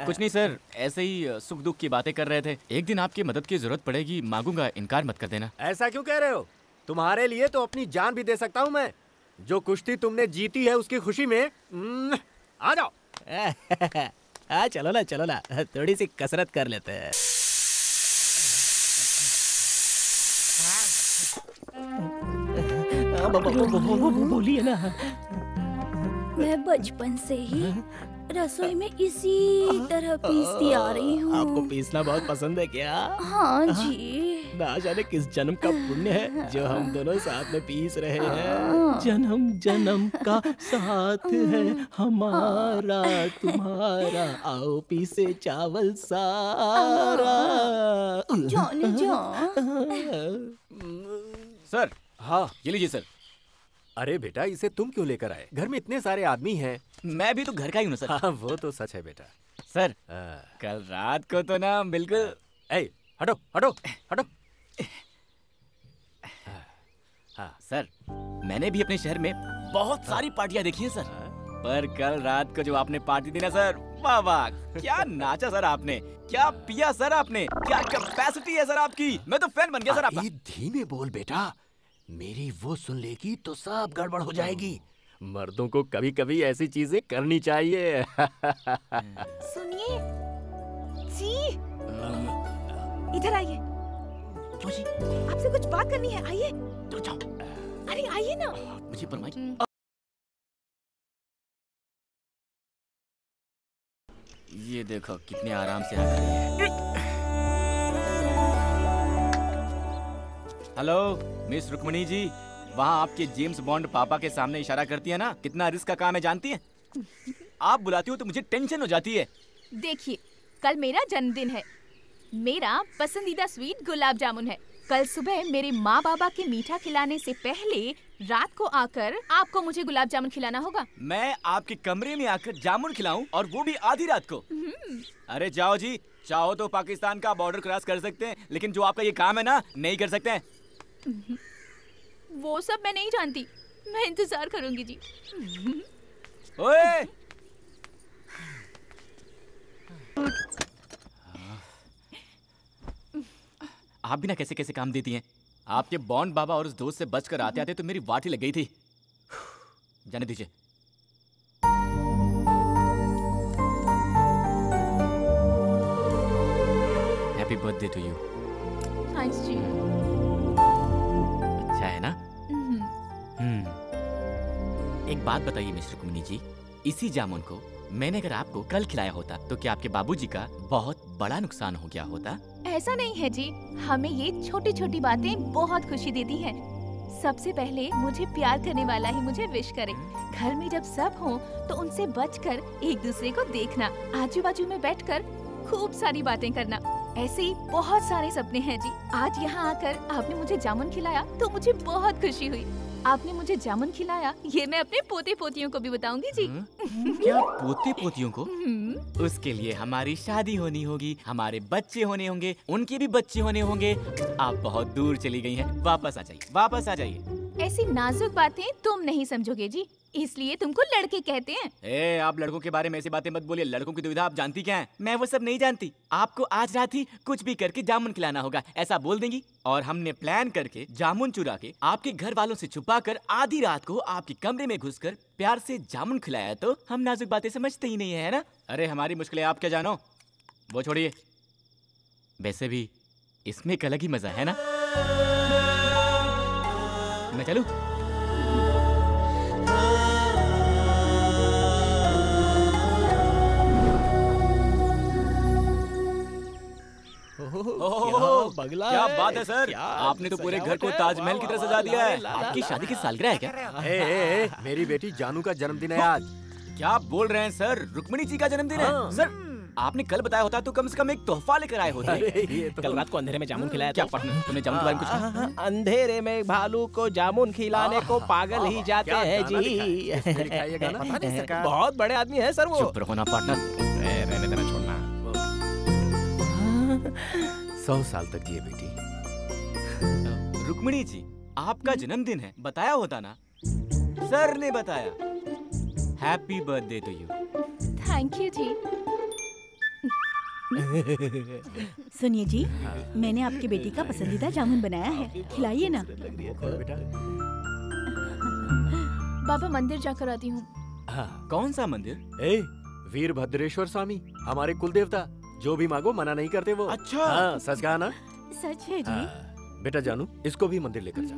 कुछ नहीं सर, ऐसे ही सुख दुख की बातें कर रहे थे। एक दिन आपकी मदद की जरूरत पड़ेगी, मांगूंगा, इनकार मत कर देना। ऐसा क्यों कह रहे हो? तुम्हारे लिए तो अपनी जान भी दे सकता हूँ मैं। जो कुश्ती तुमने जीती है उसकी खुशी में आ जाओ। चलो ना, थोड़ी सी कसरत कर लेते हैं। बोलिए ना। मैं बचपन से ही रसोई में इसी तरह पीसती आ रही हूँ। आपको पीसना बहुत पसंद है क्या? हाँ जी। ना जाने किस जन्म का पुण्य है जो हम दोनों साथ में पीस रहे हैं। जन्म जन्म का साथ है हमारा तुम्हारा, आओ पीसे चावल सारा। जान सर। हाँ, ये लीजिए सर। अरे बेटा, इसे तुम क्यों लेकर आए? घर में इतने सारे आदमी हैं। मैं भी तो घर का ही हूँ सर। हाँ, वो तो सच है बेटा। सर, कल रात को तो ना बिल्कुल। हटो हटो हटो। हाँ सर, मैंने भी अपने शहर में बहुत सारी पार्टियां देखी हैं सर, पर कल रात को जो आपने पार्टी दी ना सर, वाह वाह, क्या नाचा सर आपने, क्या पिया सर आपने, क्या कैपेसिटी है सर आपकी। मैं तो फैन बन गया सर आपका। धीमे बोल बेटा, मेरी वो सुन लेगी तो सब गड़बड़ हो जाएगी। मर्दों को कभी कभी ऐसी चीजें करनी चाहिए। सुनिए जी, इधर आइए। आपसे कुछ बात करनी है, आइए। तो जाओ। अरे आइए ना। मुझे परमाई। ये देखो कितने आराम से आ गई है। हेलो मिस रुक्मणी जी, वहाँ आपके जेम्स बॉन्ड पापा के सामने इशारा करती है ना, कितना रिस्क का काम है जानती है। आप बुलाती हो तो मुझे टेंशन हो जाती है। देखिए, कल मेरा जन्मदिन है। मेरा पसंदीदा स्वीट गुलाब जामुन है। कल सुबह मेरे माँ बाबा के मीठा खिलाने से पहले रात को आकर आपको मुझे गुलाब जामुन खिलाना होगा। मैं आपके कमरे में आकर जामुन खिलाऊं, और वो भी आधी रात को? अरे जाओ जी, चाहो तो पाकिस्तान का बॉर्डर क्रॉस कर सकते हैं, लेकिन जो आपका ये काम है ना, नहीं कर सकते हैं। वो सब मैं नहीं जानती, मैं इंतजार करूंगी जी। ओए! आप भी ना कैसे कैसे काम देती हैं। आपके बॉन्ड बाबा और उस दोस्त से बचकर आते आते तो मेरी वाट ही लग गई थी। जाने दीजिए। Happy birthday to you. Thanks जी। अच्छा है ना? एक बात बताइए मिस्टर कुमनी जी, इसी जामुन को मैंने अगर आपको कल खिलाया होता तो क्या आपके बाबूजी का बहुत बड़ा नुकसान हो गया होता? ऐसा नहीं है जी, हमें ये छोटी छोटी बातें बहुत खुशी देती हैं। सबसे पहले मुझे प्यार करने वाला ही मुझे विश करे। घर में जब सब हो तो उनसे बचकर एक दूसरे को देखना, आजू बाजू में बैठकर खूब सारी बातें करना। ऐसे ही बहुत सारे सपने हैं जी। आज यहाँ आकर आपने मुझे जामुन खिलाया तो मुझे बहुत खुशी हुई। आपने मुझे जामुन खिलाया, ये मैं अपने पोते पोतियों को भी बताऊंगी जी। क्या पोते पोतियों को? उसके लिए हमारी शादी होनी होगी, हमारे बच्चे होने होंगे, उनके भी बच्चे होने होंगे। आप बहुत दूर चली गई हैं, वापस आ जाइए, वापस आ जाइए। ऐसी नाजुक बातें तुम नहीं समझोगे जी, इसलिए तुमको लड़के कहते हैं। ए, आप लड़कों के बारे में ऐसी बातें मत बोलिए। लड़कों की दुविधा आप जानती क्या है? मैं वो सब नहीं जानती। आपको आज रात ही कुछ भी करके जामुन खिलाना होगा, ऐसा बोल देंगी। और हमने प्लान करके जामुन चुरा के आपके घर वालों से छुपाकर आधी रात को आपके कमरे में घुसकर प्यार से जामुन खिलाया तो हम नाजुक बातें समझते ही नहीं है ना? अरे हमारी मुश्किलें आप क्या जानो, वो छोड़िए। वैसे भी इसमें एक अलग ही मजा है ना। मैं चलूं? बगला क्या है, बात है सर, आपने तो पूरे घर को ताजमहल की तरह सजा दिया है। आपकी शादी की सालगिरह है क्या? मेरी बेटी जानू का जन्मदिन है आज। क्या बोल रहे हैं सर, रुक्मिणी जी का जन्मदिन है? सर आपने कल बताया होता तो कम से कम एक तोहफा लेकर आए होते। कल रात को अंधेरे में जामुन खिलाया। क्या पढ़ना तुमने जामुन के बारे में कुछ? अंधेरे में भालू को जामुन खिलाने को पागल ही जाते हैं जी। बहुत बड़े आदमी है सर वो। चुप रहो ना पार्टनर, रहने देना, छोड़ना। 100 साल तक जिए बेटी। रुक्मिणी जी, आपका जन्मदिन है, बताया होता ना। सर ने बताया। Happy birthday to you. Thank you जी। सुनिए जी, मैंने आपकी बेटी का पसंदीदा जामुन बनाया है, खिलाइए ना। बाबा मंदिर जाकर आती हूँ। कौन सा मंदिर? वीरभद्रेश्वर स्वामी, हमारे कुल देवता। जो भी मांगो मना नहीं करते वो। अच्छा। हाँ, सच कहा ना? सच है जी। बेटा जानू, इसको भी मंदिर लेकर जा,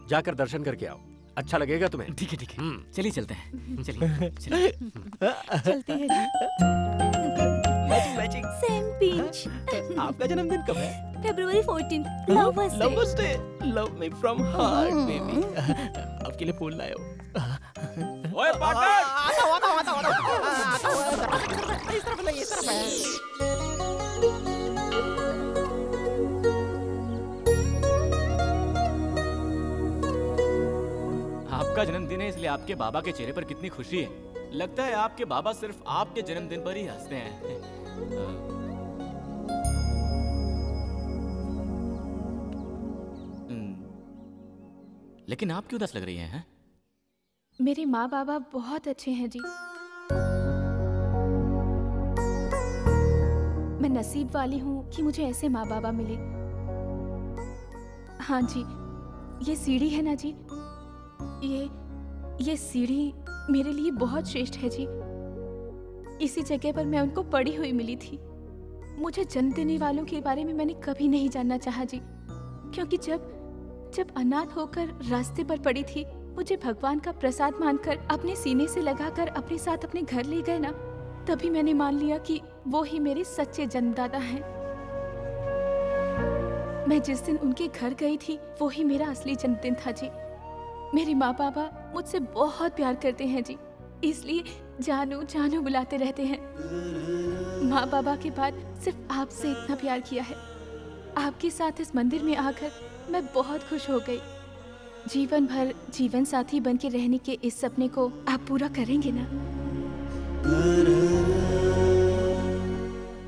जाकर दर्शन करके आओ, अच्छा लगेगा तुम्हें। ठीक है ठीक है, चलिए चलते हैं। चलिए चलते हैं जी। Same pinch. आपका जन्मदिन कब है? February 14th, Lovers Day। Love me from heart, baby। आपके लिए फूल लाया हूँ। ओए पार्टनर! इस तरफ नहीं, इस तरफ है। आपका जन्मदिन है इसलिए आपके बाबा के चेहरे पर कितनी खुशी है। लगता है आपके बाबा सिर्फ आपके जन्मदिन पर ही हंसते हैं। लेकिन आप क्यों उदास लग रही हैं? मेरे माँ बाबा बहुत अच्छे हैं जी। नसीब वाली हूँ कि मुझे ऐसे माँ बाबा मिले। हाँ जी, ये सीढ़ी है ना जी, ये सीढ़ी मेरे लिए बहुत श्रेष्ठ है जी। इसी जगह पर मैं उनको पड़ी हुई मिली थी। मुझे जन्म देने वालों के बारे में मैंने कभी नहीं जानना चाहा जी, क्योंकि जब अनाथ होकर रास्ते पर पड़ी थी, मुझे भगवान का प्रसाद मानकर अपने सीने से लगाकर अपने साथ अपने घर ले गए ना, तभी मैंने मान लिया कि वो ही मेरे सच्चे जन्मदाता हैं। मैं जिस दिन उनके घर गई थी, वो ही मेरा असली जन्मदिन था जी। मेरे माँ बाबा मुझसे बहुत प्यार करते हैं जी, इसलिए जानू जानू बुलाते रहते हैं। माँ बाबा के बाद सिर्फ आपसे इतना प्यार किया है। आपके साथ इस मंदिर में आकर मैं बहुत खुश हो गई। जीवन भर जीवन साथी बन के रहने के इस सपने को आप पूरा करेंगे ना?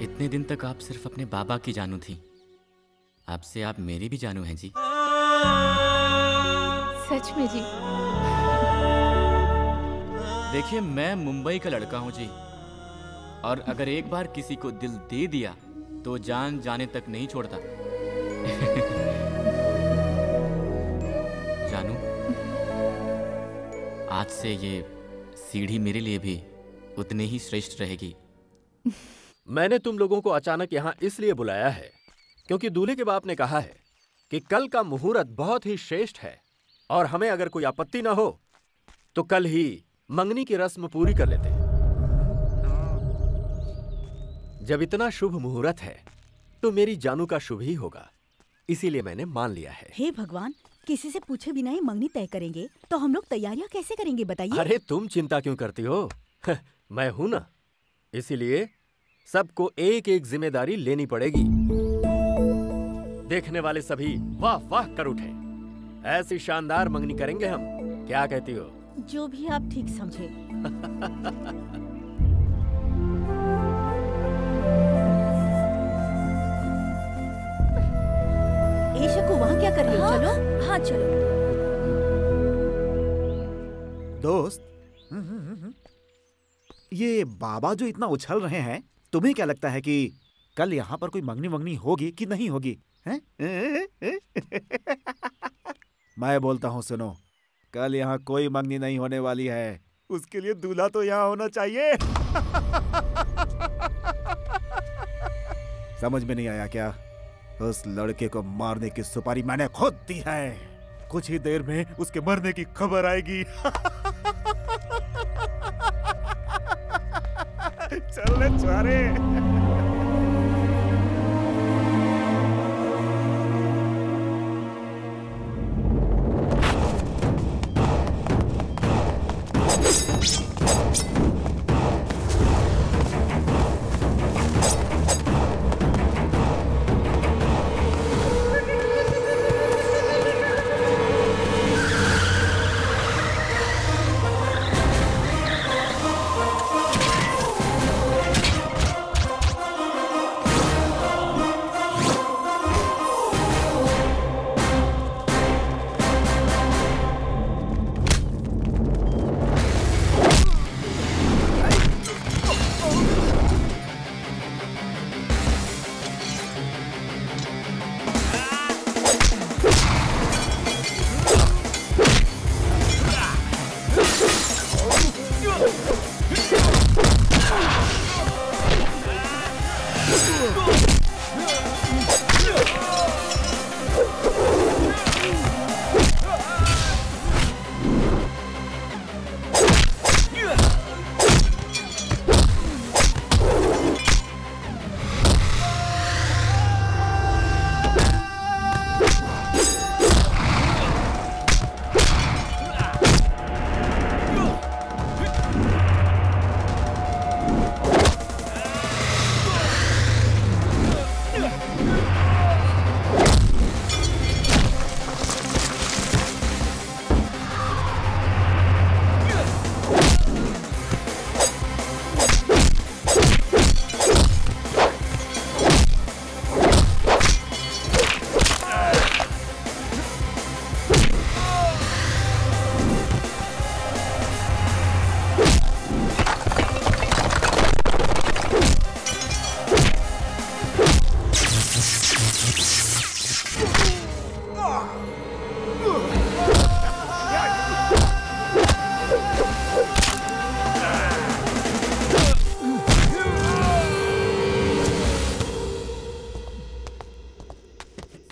इतने दिन तक आप सिर्फ अपने बाबा की जानू थी, आपसे आप मेरी भी जानू हैं जी। सच में जी? देखिए, मैं मुंबई का लड़का हूँ जी, और अगर एक बार किसी को दिल दे दिया तो जान जाने तक नहीं छोड़ता। जानू, आज से ये सीढ़ी मेरे लिए भी उतने ही श्रेष्ठ रहेगी। मैंने तुम लोगों को अचानक यहाँ इसलिए बुलाया है क्योंकि दूल्हे के बाप ने कहा है कि कल का मुहूर्त बहुत ही श्रेष्ठ है, और हमें अगर कोई आपत्ति ना हो तो कल ही मंगनी की रस्म पूरी कर लेते हैं। जब इतना शुभ मुहूर्त है तो मेरी जानू का शुभ ही होगा, इसीलिए मैंने मान लिया है। हे भगवान, किसी से पूछे बिना ही मंगनी तय करेंगे तो हम लोग तैयारियां कैसे करेंगे बताइए? अरे तुम चिंता क्यों करती हो? मैं हूं ना, इसीलिए सबको एक एक जिम्मेदारी लेनी पड़ेगी। देखने वाले सभी वाह वाह कर उठे। ऐसी शानदार मंगनी करेंगे हम, क्या कहती हो? जो भी आप ठीक समझे। शक्कू, वहाँ क्या कर रही हो? चलो। हाँ चलो। दोस्त, ये बाबा जो इतना उछल रहे हैं, तुम्हें क्या लगता है कि कल यहाँ पर कोई मंगनी वंगनी होगी कि नहीं होगी? हैं? मैं बोलता हूँ, सुनो, कल यहाँ कोई मंगनी नहीं होने वाली है। उसके लिए दूल्हा तो यहाँ होना चाहिए। समझ में नहीं आया क्या? उस लड़के को मारने की सुपारी मैंने खुद दी है। कुछ ही देर में उसके मरने की खबर आएगी। चल चारे।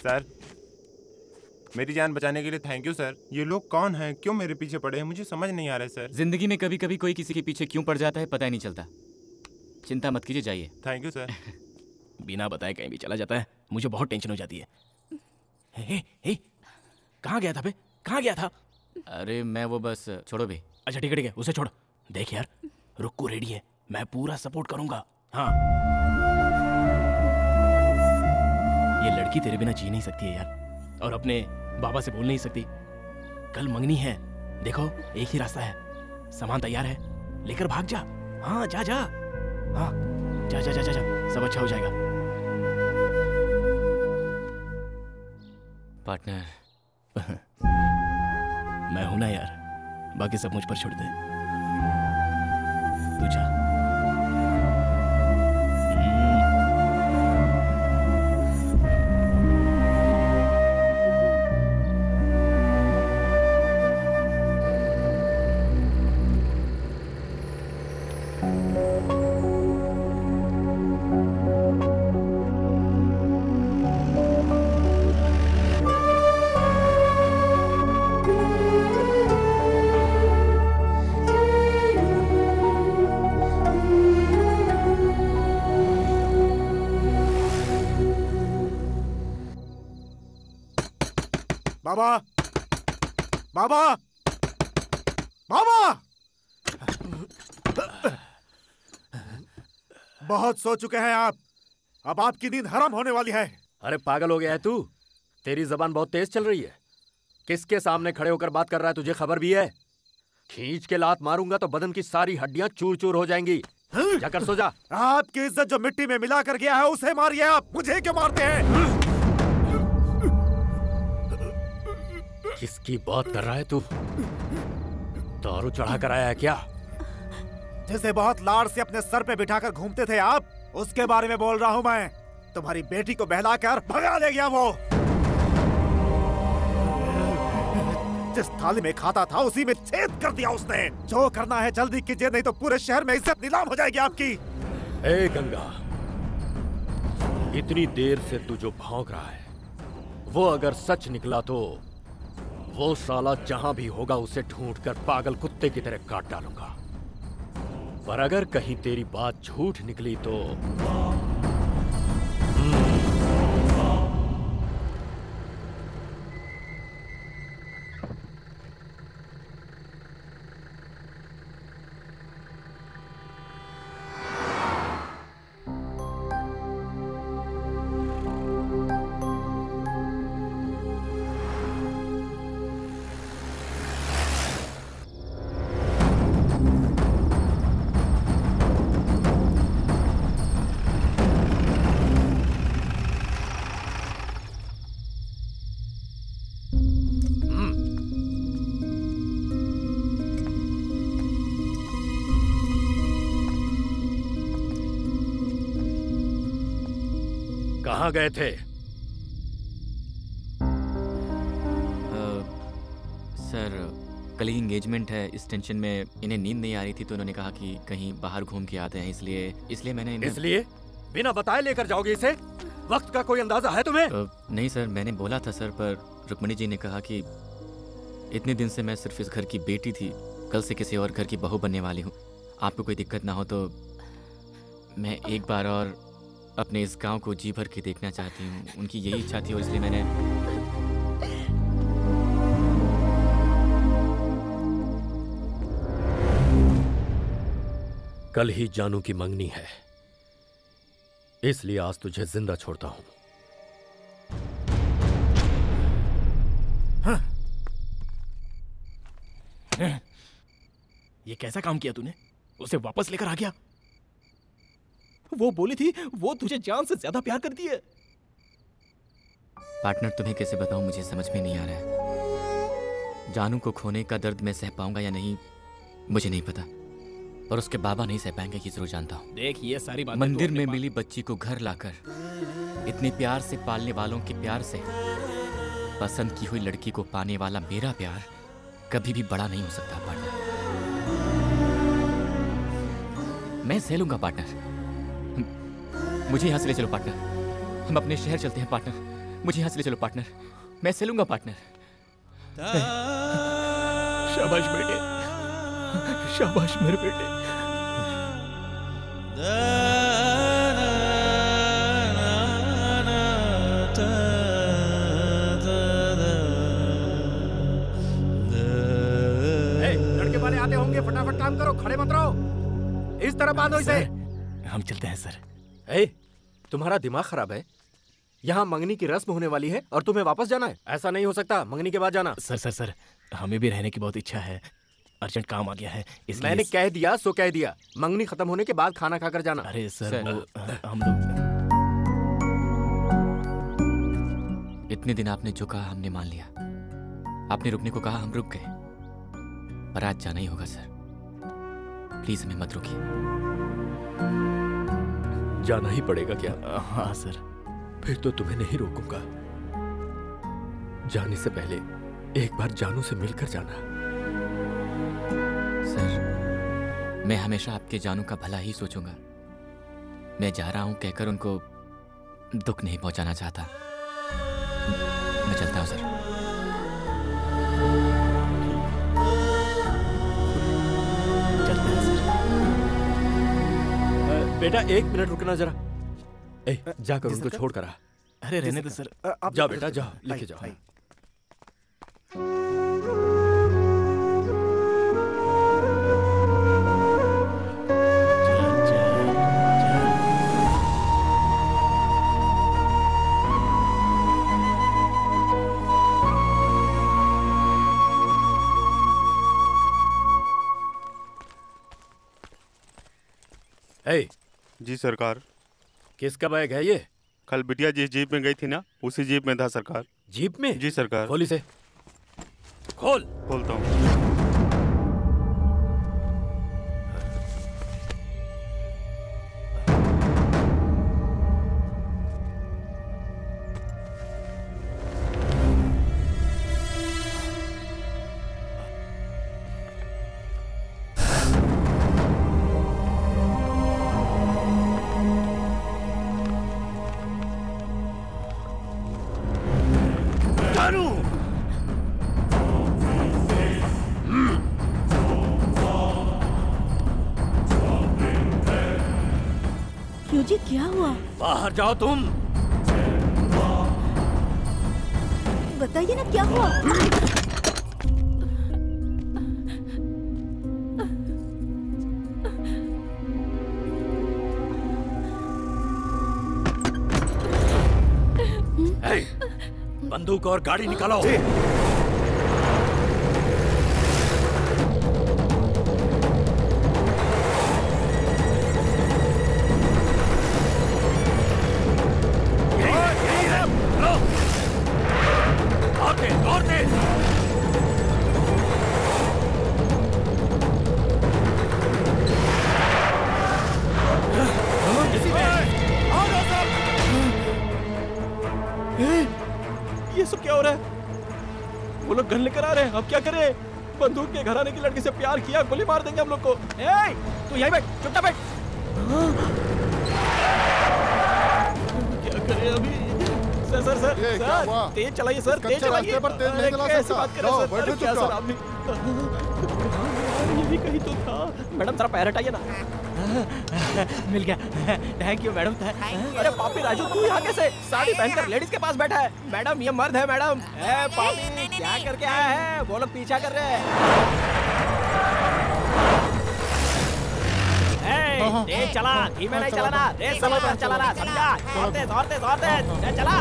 सर, मेरी जान बचाने के लिए थैंक यू सर। ये लोग कौन हैं, क्यों मेरे पीछे पड़े हैं, मुझे समझ नहीं आ रहा है सर। जिंदगी में कभी कभी कोई किसी के पीछे क्यों पड़ जाता है पता ही नहीं चलता। चिंता मत कीजिए, जाइए। Thank you sir. बिना बताए कहीं भी चला जाता है, मुझे बहुत टेंशन हो जाती है। हे, कहाँ गया था बे? कहाँ गया था? अरे मैं वो बस, छोड़ो भी। अच्छा ठीक है, उसे छोड़। देख यार, रुक्कू रेडी है, मैं पूरा सपोर्ट करूंगा। हाँ, ये लड़की तेरे बिना जी नहीं सकती है यार, और अपने बाबा से बोल नहीं सकती। कल मंगनी है, देखो एक ही रास्ता है, सामान तैयार है, लेकर भाग जा। हाँ जा जा, हाँ जा जा जा जा, जा। सब अच्छा हो जाएगा। पार्टनर मैं हूं ना यार, बाकी सब मुझ पर छोड़ दे। तू जा। बाबा, बाबा, बाबा! बहुत सो चुके हैं आप, अब आपकी नींद हराम होने वाली है। अरे पागल हो गया है तू? तेरी जबान बहुत तेज चल रही है। किसके सामने खड़े होकर बात कर रहा है, तुझे खबर भी है? खींच के लात मारूंगा तो बदन की सारी हड्डियां चूर चूर हो जाएंगी। जाकर सो जा। आपकी इज्जत जो मिट्टी में मिला कर गया है उसे मारिए आप, मुझे क्यों मारते हैं? किसकी बात कर रहा है तू? दारू चढ़ा कर आया है क्या? जिसे बहुत लाड़ से अपने सर पे बिठाकर घूमते थे आप, उसके बारे में बोल रहा हूँ मैं। तुम्हारी बेटी को बहलाकर भगा ले गया वो। जिस थाली में खाता था उसी में छेद कर दिया उसने। जो करना है जल्दी कीजिए, नहीं तो पूरे शहर में इज्जत नीलाम हो जाएगी आपकी। ए गंगा, इतनी देर से तू जो भौंक रहा है वो अगर सच निकला तो वो साला जहां भी होगा उसे ढूंढकर पागल कुत्ते की तरह काट डालूंगा। पर अगर कहीं तेरी बात झूठ निकली तो कहाँ गए थे? सर, कल ही एंगेजमेंट है, इस टेंशन में इन्हें नींद नहीं आ रही थी तो उन्होंने कहा कि कहीं बाहर घूम के आते हैं, इसलिए मैंने इसलिए बिना बताए लेकर जाओगे इसे? वक्त का कोई अंदाजा है तुम्हें? नहीं सर, मैंने बोला था सर, पर रुक्मणी जी ने कहा कि इतने दिन से मैं सिर्फ इस घर की बेटी थी, कल से किसी और घर की बहू बनने वाली हूँ। आपको कोई दिक्कत ना हो तो मैं एक बार और अपने इस गांव को जी भर के देखना चाहती हूँ। उनकी यही इच्छा थी और इसलिए मैंने कल ही जानू की मंगनी है, इसलिए आज तुझे जिंदा छोड़ता हूँ। ये कैसा काम किया तूने? उसे वापस लेकर आ गया। वो बोली थी वो तुझे जान से ज्यादा प्यार करती है। पार्टनर, तुम्हें कैसे बताऊं, मुझे समझ में नहीं आ रहा है। जानू को खोने का दर्द मैं सह पाऊंगा या नहीं मुझे नहीं पता, पर उसके बाबा नहीं सह पाएंगे ये जरूर जानता हूँ। देख, ये सारी बातें मंदिर में मिली बच्ची को घर लाकर इतने प्यार से पालने वालों के प्यार से पसंद की हुई लड़की को पाने वाला मेरा प्यार कभी भी बड़ा नहीं हो सकता पार्टनर। मैं सह लूंगा पार्टनर, मुझे यहां से ले चलो पार्टनर, हम अपने शहर चलते हैं पार्टनर, मुझे यहाँ से ले चलो पार्टनर, मैं चलूंगा पार्टनर। शाबाश बेटे, शाबाश मेरे बेटे। लड़के वाले आते होंगे, फटाफट काम करो, खड़े मत रहो, इस तरह बांधो इसे। हम चलते हैं सर। तुम्हारा दिमाग खराब है? यहाँ मंगनी की रस्म होने वाली है और तुम्हें वापस जाना है? ऐसा नहीं हो सकता, मंगनी के बाद जाना। सर हमें भी रहने की बहुत इच्छा है, अर्जेंट काम आ गया है इसलिए। मैंने कह दिया सो कह दिया, मंगनी खत्म होने के बाद खाना खाकर जाना। अरे सर हम लोग इतने दिन आपने जो कहा हमने मान लिया, आपने रुकने को कहा हम रुक गए, पर आज जाना ही होगा सर। प्लीज हमें मत रोकिए। जाना ही पड़ेगा क्या? हाँ सर। फिर तो तुम्हें नहीं रोकूंगा। जाने से पहले एक बार जानू से मिलकर जाना। सर मैं हमेशा आपके जानू का भला ही सोचूंगा। मैं जा रहा हूं कहकर उनको दुख नहीं पहुंचाना चाहता। मैं चलता हूं सर। चलते हैं सर। बेटा 1 मिनट रुकना जरा। जाकर उनको छोड़ कर आ। अरे रहने दो सर। जाओ बेटा जाओ, लेके जाओ। जी सरकार। किसका बैग है ये? कल बिटिया जिस जीप में गई थी ना, उसी जीप में था सरकार। जीप में? जी सरकार। खोल इसे। खोल। खोलता हूँ। जी क्या हुआ? बाहर जाओ तुम। बताइए ना क्या हुआ? बंदूक और गाड़ी निकालो। ये सब क्या हो रहा है? वो लोग गन लेकर आ रहे हैं, अब क्या करें? बंदूक के घराने की लड़की से प्यार किया, गोली मार देंगे हम लोग को। तू यहीं बैठ, चुपचाप बैठ। क्या करें अभी? सर तेज चलाइए सर, तेज चलाइए। कैसे बात करें सर? अरे क्या सर आप भी? ये भी कहीं तो था। मैडम जरा पैर हटाइए ना। मिल गया, थैंक यू मैडम। अरे पापी राजू तू यहाँ कैसे? साड़ी पहनकर लेडीज के पास बैठा है। मैडम ये मर्द है मैडम। पापी क्या करके आया है? वो लोग पीछा कर रहे हैं। तेज चला, धीमे नहीं चलाना, तेज समझ कर चलाना, समझा? और तेज चला।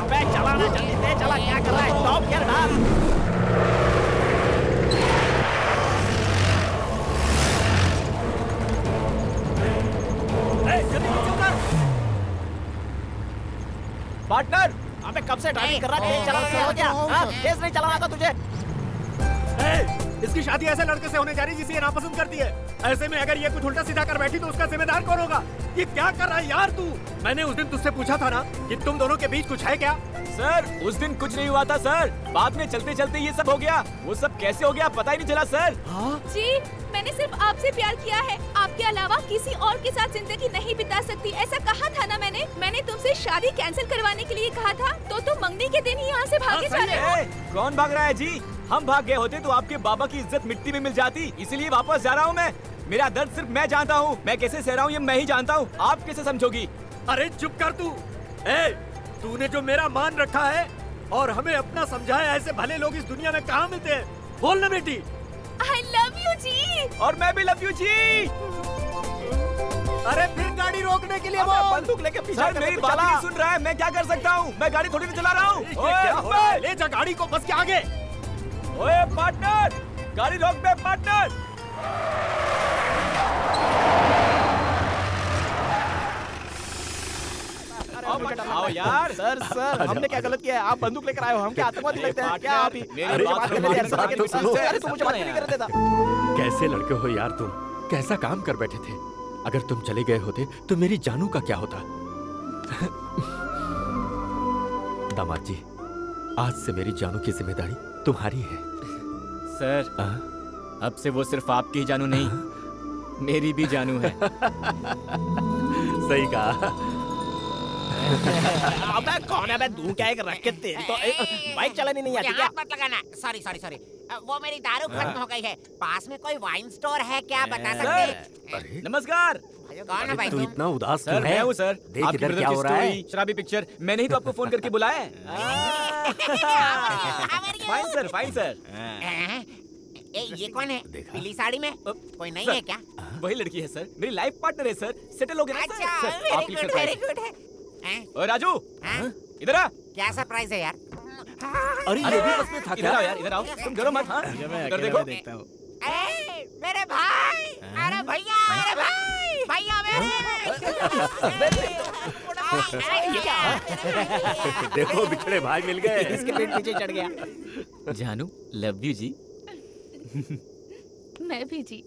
अबे चला ना, जल्दी तेज चला, क्या कर रहा है? टॉप गियर डाल। पार्टनर, अबे कब से ड्राइविंग कर रहा है? तेज चलाना हो गया? हाँ, तेज नहीं चलाना था तुझे। इसकी शादी ऐसे लड़के से होने जा रही जिसे ये नापसंद करती है। ऐसे में अगर ये कुछ उल्टा सीधा कर बैठी तो उसका जिम्मेदार कौन होगा? ये क्या कर रहा है यार तू? मैंने उस दिन तुझसे पूछा था ना कि तुम दोनों के बीच कुछ है क्या? सर उस दिन कुछ नहीं हुआ था सर, बाद में चलते चलते ये सब हो गया। वो सब कैसे हो गया पता ही नहीं चला सर। जी मैंने सिर्फ आपसे प्यार किया है, आपके अलावा किसी और के साथ जिंदगी नहीं बिता सकती, ऐसा कहा था ना मैंने तुमसे शादी कैंसिल करवाने के लिए कहा था, तो तुम मंगनी के दिन ही यहाँ से भागे जा रहे हो। कौन भाग रहा है जी? हम भाग गए होते तो आपके बाबा की इज्जत मिट्टी में मिल जाती, इसीलिए वापस जा रहा हूँ मैं। मेरा दर्द सिर्फ मैं जानता हूँ, मैं कैसे सह रहा हूँ ये मैं ही जानता हूँ, आप कैसे समझोगी? अरे चुप कर तू। तूने जो मेरा मान रखा है और हमें अपना समझाया, ऐसे भले लोग इस दुनिया में कहाँ मिलते हैं? बोल ना बेटी। I love you जी। और मैं भी लव यू जी। अरे फिर गाड़ी रोकने के लिए बोल। बंदूक लेके पीछे मेरी बात नहीं सुन रहा है, मैं क्या कर सकता हूँ? मैं गाड़ी थोड़ी नहीं चला रहा हूँ। क्या हो रहा है? ले जा गाड़ी को बस के आगे। ओए पार्टनर, गाड़ी रोक बे पार्टनर। आओ यार। सर हमने क्या गलत किया है? आप बंदूक लेकर आए हो, हम क्या आतंकवादी लगते हैं क्या? आप ही मेरी बात सुनो। अरे तू मुझे बात नहीं कर देता। कैसे लड़के हो यार तुम? कैसा काम कर बैठे थे? अगर तुम चले गए होते तो मेरी जानू का क्या होता? दामाद जी, आज से मेरी जानू की जिम्मेदारी तुम्हारी है। सर अब से वो सिर्फ आपकी ही जानू नहीं, मेरी भी जानू है। सही कहा। अबे कौन है बे? तू क्या एक रख के तेरी तो बाइक चलानी नहीं आती क्या? हाथ मत लगाना। सॉरी वो मेरी दारू खत्म हो गई है। पास में कोई वाइन स्टोर है क्या, बता सकते हैं? नमस्कार। कौन है भाई तू तुम? इतना उदास सर मैं हूँ सर। देख आपकी इधर ब्रदर क्या की हो रहा है। स्टोरी, शराबी पिक्चर, मैंने ही तो आपको फोन करके बुलाया है। Fine sir, fine sir. ये कौन है पीली साड़ी में? कोई नहीं है क्या? वही लड़की है सर, मेरी लाइफ पार्टनर है सर। सेटल हो गया ना सर? अच्छा, सर, आपके लिए surprise। वेरी गुड है। ओए राजू, इधर आ। क्या सरप्राइज है यार? अरे ये भी बस में था इधर आओ यार, इधर आओ। तुम डरो मत। हाँ इधर देखो। देखता हूँ। मेरे भाई, अरे भैया, मेरे भाई, भैया मेरे। देखो बिछड़े भाई मिल गए। इसके पेट पीछे चढ़ गया। जानू लव यू जी। मैं भी जी।